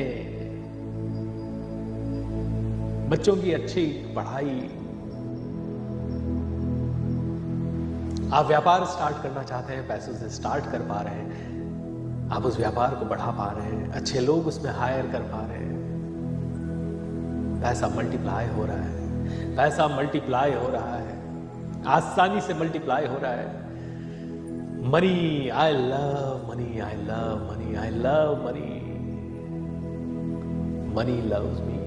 बच्चों की अच्छी पढ़ाई। आप व्यापार स्टार्ट करना चाहते हैं, पैसों से स्टार्ट कर पा रहे हैं। आप उस व्यापार को बढ़ा पा रहे हैं, अच्छे लोग उसमें हायर कर पा रहे हैं। पैसा मल्टीप्लाई हो रहा है, पैसा मल्टीप्लाई हो रहा है, आसानी से मल्टीप्लाई हो रहा है। Money, I love money, I love money, I love money. Money loves me.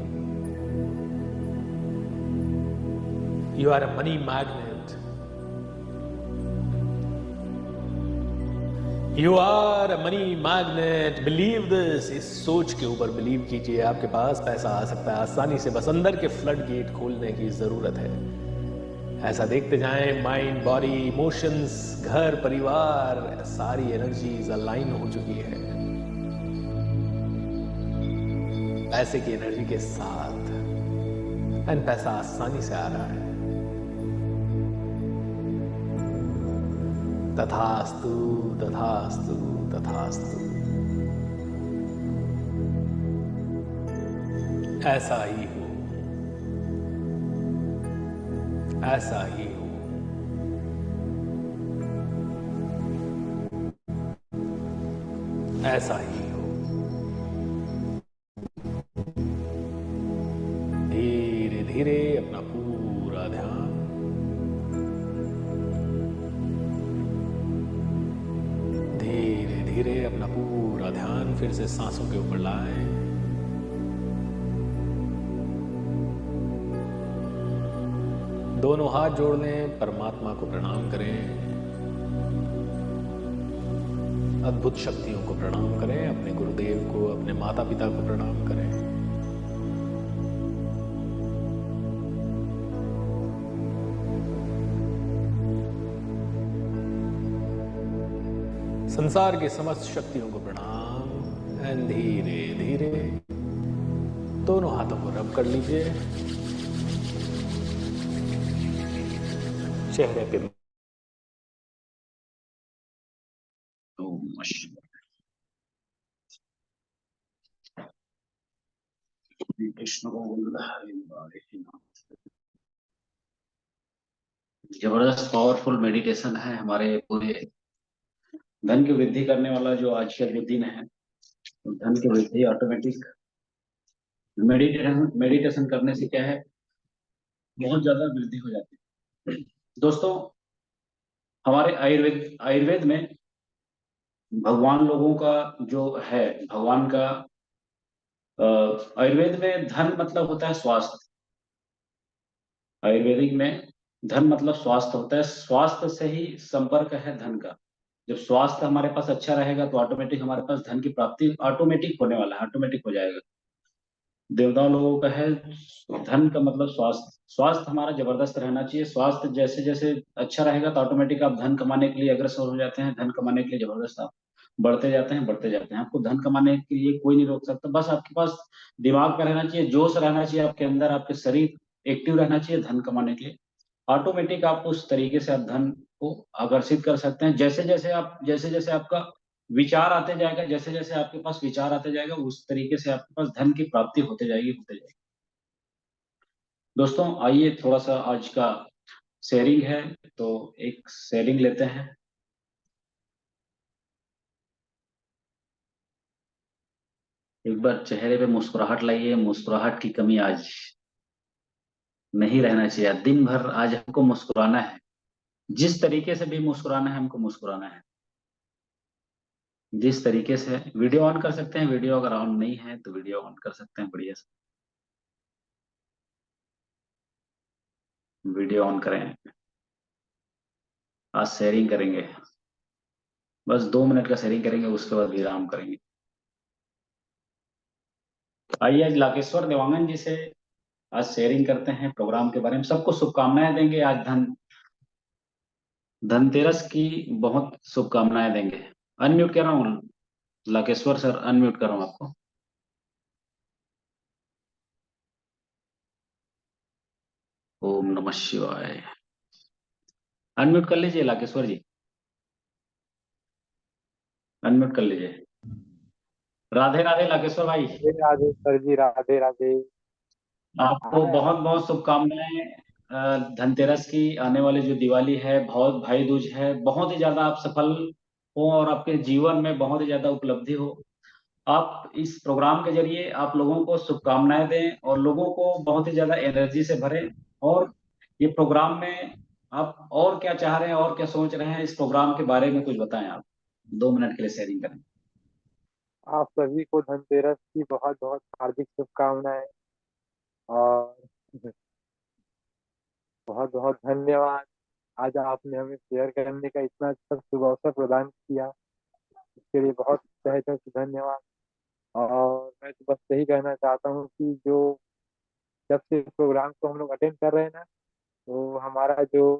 You are a money magnet. You are a money magnet. Believe this. इस सोच के ऊपर बिलीव कीजिए, आपके पास पैसा आ सकता है आसानी से, बस अंदर के फ्लड गेट खोलने की जरूरत है। ऐसा देखते जाएं, माइंड, बॉडी, इमोशंस, घर परिवार, सारी एनर्जीज अलाइन हो चुकी है पैसे की एनर्जी के साथ, एंड पैसा आसानी से आ रहा है। तथास्तु, तथास्तु, तथास्तु। ऐसा ही हो, ऐसा ही हो। ऐसा ही हो। धीरे धीरे अपना पूरा ध्यान धीरे अपना पूरा ध्यान फिर से सांसों के ऊपर लाएं। दोनों हाथ जोड़ लें, परमात्मा को प्रणाम करें, अद्भुत शक्तियों को प्रणाम करें, अपने गुरुदेव को, अपने माता पिता को प्रणाम करें। संसार की समस्त शक्तियों को प्रणाम। एंड धीरे धीरे दोनों हाथों को रब कर लीजिए, चेहरे पे। ओम श्री कृष्ण गोविंद हरे मुरारी। जबरदस्त पावरफुल मेडिटेशन है हमारे पूरे धन की वृद्धि करने वाला जो आज का जो दिन है। धन की वृद्धि ऑटोमेटिक मेडिटेशन मेडिटेशन करने से क्या है, बहुत ज्यादा वृद्धि हो जाती है। दोस्तों, हमारे आयुर्वेद आयुर्वेद में भगवान लोगों का जो है, भगवान का आयुर्वेद में धन मतलब होता है स्वास्थ्य। आयुर्वेदिक में धन मतलब स्वास्थ्य होता है, स्वास्थ्य से ही संपर्क है धन का। जब स्वास्थ्य हमारे पास अच्छा रहेगा तो ऑटोमेटिक हमारे पास धन की प्राप्ति ऑटोमेटिक होने वाला है, ऑटोमेटिक हो जाएगा। देवताओं लोगों का है धन का मतलब स्वास्थ्य। स्वास्थ्य हमारा जबरदस्त रहना चाहिए। स्वास्थ्य जैसे जैसे अच्छा रहेगा तो ऑटोमेटिक आप धन कमाने के लिए अग्रसर हो जाते हैं। धन कमाने के लिए जबरदस्त आप बढ़ते जाते हैं, बढ़ते जाते हैं। आपको धन कमाने के लिए कोई नहीं रोक सकता। बस आपके पास दिमाग का रहना चाहिए, जोश रहना चाहिए आपके अंदर, आपके शरीर एक्टिव रहना चाहिए धन कमाने के लिए। ऑटोमेटिक आप उस तरीके से आप धन को आकर्षित कर सकते हैं। जैसे जैसे आपका विचार आते जाएगा, जैसे जैसे आपके पास विचार आते जाएगा, उस तरीके से आपके पास धन की प्राप्ति होते जाएगी, होते जाएगी। दोस्तों, आइए थोड़ा सा आज का शेयरिंग है तो एक शेयरिंग लेते हैं। एक बार चेहरे पे मुस्कुराहट लाइए। मुस्कुराहट की कमी आज नहीं रहना चाहिए। दिन भर आज हमको मुस्कुराना है। जिस तरीके से भी मुस्कुराना है, हमको मुस्कुराना है। जिस तरीके से वीडियो ऑन कर सकते हैं, वीडियो अगर ऑन नहीं है तो वीडियो ऑन कर सकते हैं। बढ़िया से वीडियो ऑन करें। आज शेयरिंग करेंगे, बस 2 मिनट का शेयरिंग करेंगे, उसके बाद विराम करेंगे। आइए आज लाकेश्वर देवांगन जी से आज शेयरिंग करते हैं प्रोग्राम के बारे में। सबको शुभकामनाएं देंगे। आज धनतेरस की बहुत शुभकामनाएं देंगे। अनम्यूट कर रहा हूँ लाकेश्वर सर, अनम्यूट कर रहा हूँ आपको। ओम नमः शिवाय। अनम्यूट कर लीजिए लाकेश्वर जी, अनम्यूट कर लीजिए। राधे राधे लाकेश्वर भाई, राधे राधे सर जी, राधे राधे। आ आपको रहा है बहुत आवाज? बहुत शुभकामनाएं। धनतेरस की आने वाली जो दिवाली है, बहुत भाई दूज है, बहुत ही ज्यादा आप सफल हो और आपके जीवन में बहुत ही ज्यादा उपलब्धि हो। आप इस प्रोग्राम के जरिए आप लोगों को शुभकामनाएं दें और लोगों को बहुत ही ज्यादा एनर्जी से भरें। और ये प्रोग्राम में आप और क्या चाह रहे हैं और क्या सोच रहे हैं, इस प्रोग्राम के बारे में कुछ बताएं। आप 2 मिनट के लिए शेयरिंग करें। आप सभी को धनतेरस की बहुत बहुत हार्दिक शुभकामनाएं और बहुत बहुत धन्यवाद। आज आपने हमें शेयर करने का इतना अच्छा शुभ अवसर प्रदान किया, इसके लिए बहुत तहे दिल से धन्यवाद। और मैं तो बस यही कहना चाहता हूँ कि जो जब से प्रोग्राम को हम लोग अटेंड कर रहे हैं ना, तो हमारा जो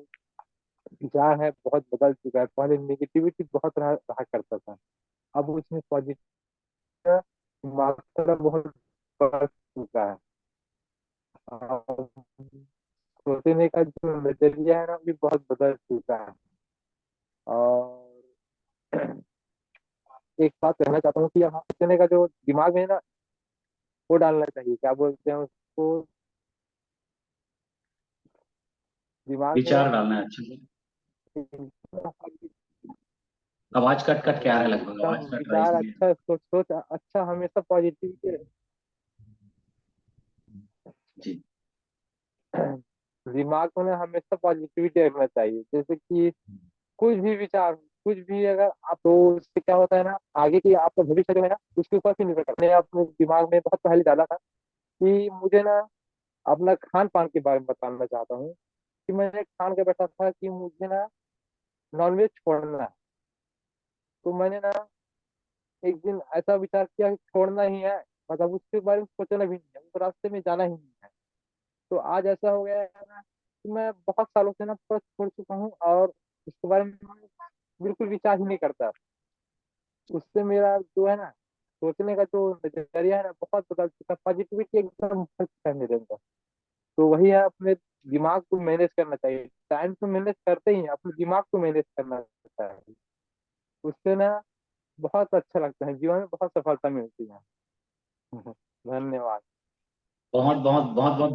विचार है बहुत बदल चुका है। पहले नेगेटिविटी बहुत रहा करता था, अब उसमें पॉजिटिव मात्रा बहुत बढ़ चुका है। और सोचने का जो नजरिया है ना, भी बहुत बदल चुका है। और एक बात कहना चाहता हूँ कि यहाँ सोचने का जो दिमाग में है ना, वो डालना चाहिए। क्या बोलते हैं उसको, दिमाग में विचार डालना है अच्छे से। आवाज कट कट के आ रहा है, लगभग एकदम आवाज कट रहा है विचार इसलिए। अच्छा, सोच सोच अच्छा, हमेशा पॉजिटिविटी। जी। दिमाग में ना हमेशा पॉजिटिविटी रखना चाहिए। जैसे कि कुछ भी विचार, कुछ भी अगर आप, तो उससे क्या होता है ना, आगे की आपका भविष्य जो है ना, उसके ऊपर भी निर्भर करता है। मैंने अपने दिमाग में बहुत पहले डाला था कि मुझे ना अपना खान पान के बारे में बताना चाहता हूँ। कि मैंने ठान के बैठा था कि मुझे ना नॉनवेज छोड़ना है। तो मैंने ना एक दिन ऐसा विचार किया कि छोड़ना ही है, मतलब उसके बारे में सोचना भी नहीं है, उस रास्ते में जाना ही नहीं है। तो आज ऐसा हो गया है ना कि मैं बहुत सालों से ना पूरा छोड़ चुका हूँ, और उसके बारे में मैं बिल्कुल विचार ही नहीं करता। उससे मेरा जो है ना, सोचने का जो नजरिया है ना, बहुत बदल चुका है। पॉजिटिविटी एकदम भर चुका है मेरे अंदर। तो वही है, अपने दिमाग को मैनेज करना चाहिए। टाइम तो मैनेज करते ही हैं, अपने दिमाग को मैनेज करना चाहिए। उससे ना बहुत अच्छा लगता है, जीवन में बहुत सफलता मिलती है। धन्यवाद। बहुत बहुत बहुत बहुत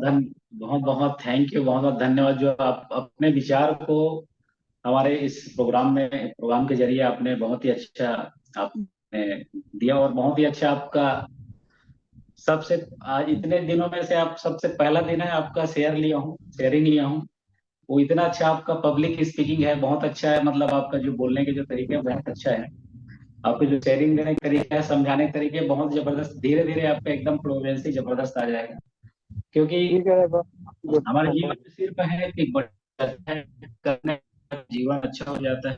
बहुत बहुत थैंक यू, बहुत बहुत धन्यवाद जो आप अपने विचार को हमारे इस प्रोग्राम के जरिए आपने बहुत ही अच्छा आपने दिया, और बहुत ही अच्छा आपका सबसे आज इतने दिनों में से आप सबसे पहला दिन है आपका शेयरिंग लिया हूँ। वो इतना अच्छा आपका पब्लिक स्पीकिंग है, बहुत अच्छा है, मतलब आपका जो बोलने के जो तरीके हैं बहुत अच्छा है। आपके जो शेयरिंग देने का तरीका है, समझाने के तरीके बहुत जबरदस्त, धीरे धीरे आपका एकदम फ्लुएंसी जबरदस्त आ जाएगा, क्योंकि ठीक है बस, हमारे जीवन में सिर्फ है कि करने जीवन अच्छा हो जाता है।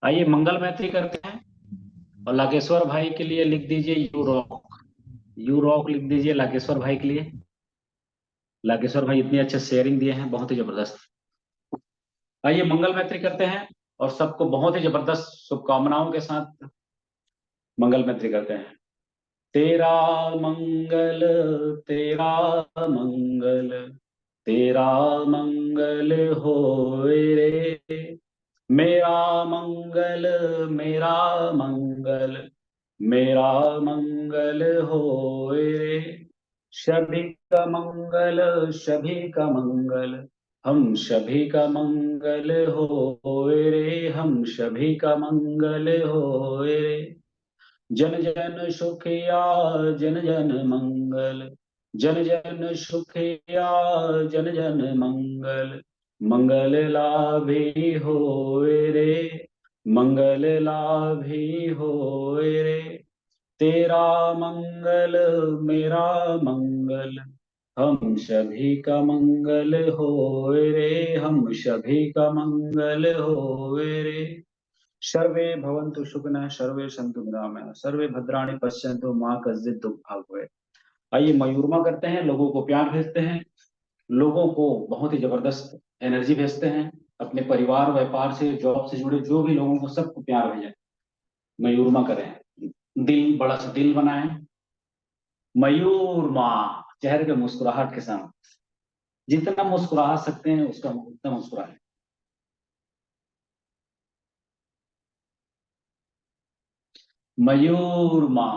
आइए मंगल मैत्री करते हैं, और लाकेश्वर भाई के लिए लिख दीजिए यू रॉक लिख दीजिए लाकेश्वर भाई के लिए। लाकेश्वर भाई इतनी अच्छे शेयरिंग दिए हैं, बहुत ही जबरदस्त। आइए मंगल मैत्री करते हैं, और सबको बहुत ही जबरदस्त शुभकामनाओं के साथ मंगल मैत्री करते हैं। तेरा मंगल, तेरा मंगल, तेरा मंगल होए रे, मेरा मंगल, मेरा मंगल, मेरा मंगल होए रे। सभी का मंगल, सभी का मंगल, हम सभी का मंगल होए रे, हम सभी का मंगल होए रे। जन जन सुखिया, जन जन मंगल, जन जन सुखिया, जन जन मंगल, मंगल लाभी होए रे, मंगल लाभी होए रे। तेरा मंगल, मेरा मंगल, हम सभी का मंगल होए रे, हम सभी का मंगल होए रे। सर्वे भवन्तु सुखिनः, सर्वे सन्तु निरामयाः, सर्वे भद्राणि पश्यन्तु मा कश्चित् दुःखभाग् भवेत्। आइए मयूरमा करते हैं, लोगों को प्यार भेजते हैं, लोगों को बहुत ही जबरदस्त एनर्जी भेजते हैं, अपने परिवार व्यापार से जॉब से जुड़े जो भी लोगों को सबको प्यार भेजें। मयूरमा करें, दिल बड़ा सा दिल बनाएं, मयूरमा, चेहरे के मुस्कुराहट के साथ जितना मुस्कुरा सकते हैं उसका उतना मुस्कुराएं। मयूरमा,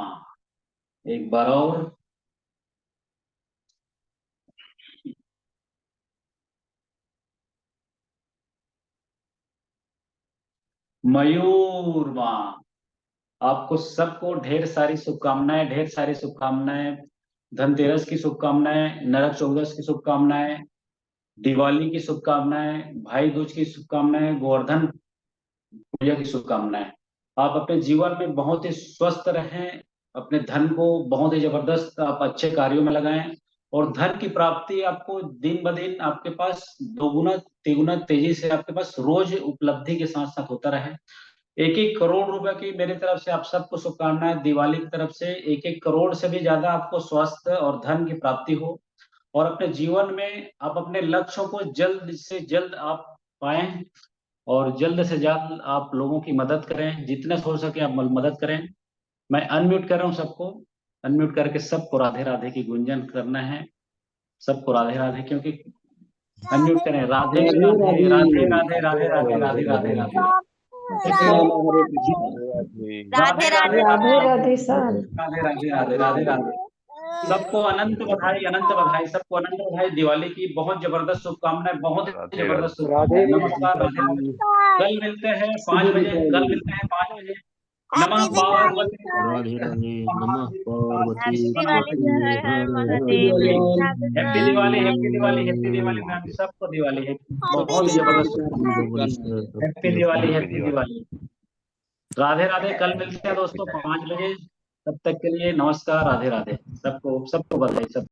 एक बार और। मयूरमा, आपको सबको ढेर सारी शुभकामनाएं, ढेर सारी शुभकामनाएं। धनतेरस की शुभकामनाएं, नरक चौदस की शुभकामनाएं, दिवाली की शुभकामनाएं, भाई दूज की शुभकामनाएं, गोवर्धन पूजा की शुभकामनाएं। आप अपने जीवन में बहुत ही स्वस्थ रहें, अपने धन को बहुत ही जबरदस्त आप अच्छे कार्यों में लगाएं, और धन की प्राप्ति आपको दिन ब दिन आपके पास दोगुना तिगुना तेजी से आपके पास रोज उपलब्धि के साथ साथ होता रहे। एक एक करोड़ रुपए की मेरी तरफ से आप सबको शुभकामनाएं, दिवाली की तरफ से एक एक करोड़ से भी ज्यादा आपको स्वास्थ्य और धन की प्राप्ति हो, और अपने जीवन में आप अपने लक्ष्यों को जल्द से जल्द आप पाएं, और जल्द से जल्द आप लोगों की मदद करें, जितना हो सके आप मदद करें। मैं अनम्यूट कर रहा हूं सबको, अनम्यूट करके सबको राधे राधे की गुंजन करना है, सबको राधे राधे, क्योंकि अनम्यूट करें, राधे राधे राधे राधे राधे राधे राधे राधे राधे राधे राधे राधे राधे राधे सर। राधे राधे राधे राधे राधे। सबको अनंत बधाई, अनंत बधाई, सबको अनंत बधाई, दिवाली की बहुत जबरदस्त शुभकामनाएं, बहुत ही जबरदस्त राधे शुभकामनाएं। नमस्कार, राधे राधे। कल मिलते हैं 5 बजे, कल मिलते हैं 5 बजे। नमः पार्वती, राधे राधे, नमः Parvati Parvati. Happy Diwali, happy Diwali, happy Diwali ma'am, सबको दिवाली है, बहुत ही जबरदस्त। Happy Diwali, happy Diwali. राधे राधे, कल मिलते हैं दोस्तों 5 बजे। तब तक के लिए नमस्कार, राधे राधे, सबको सबको बधाई, सब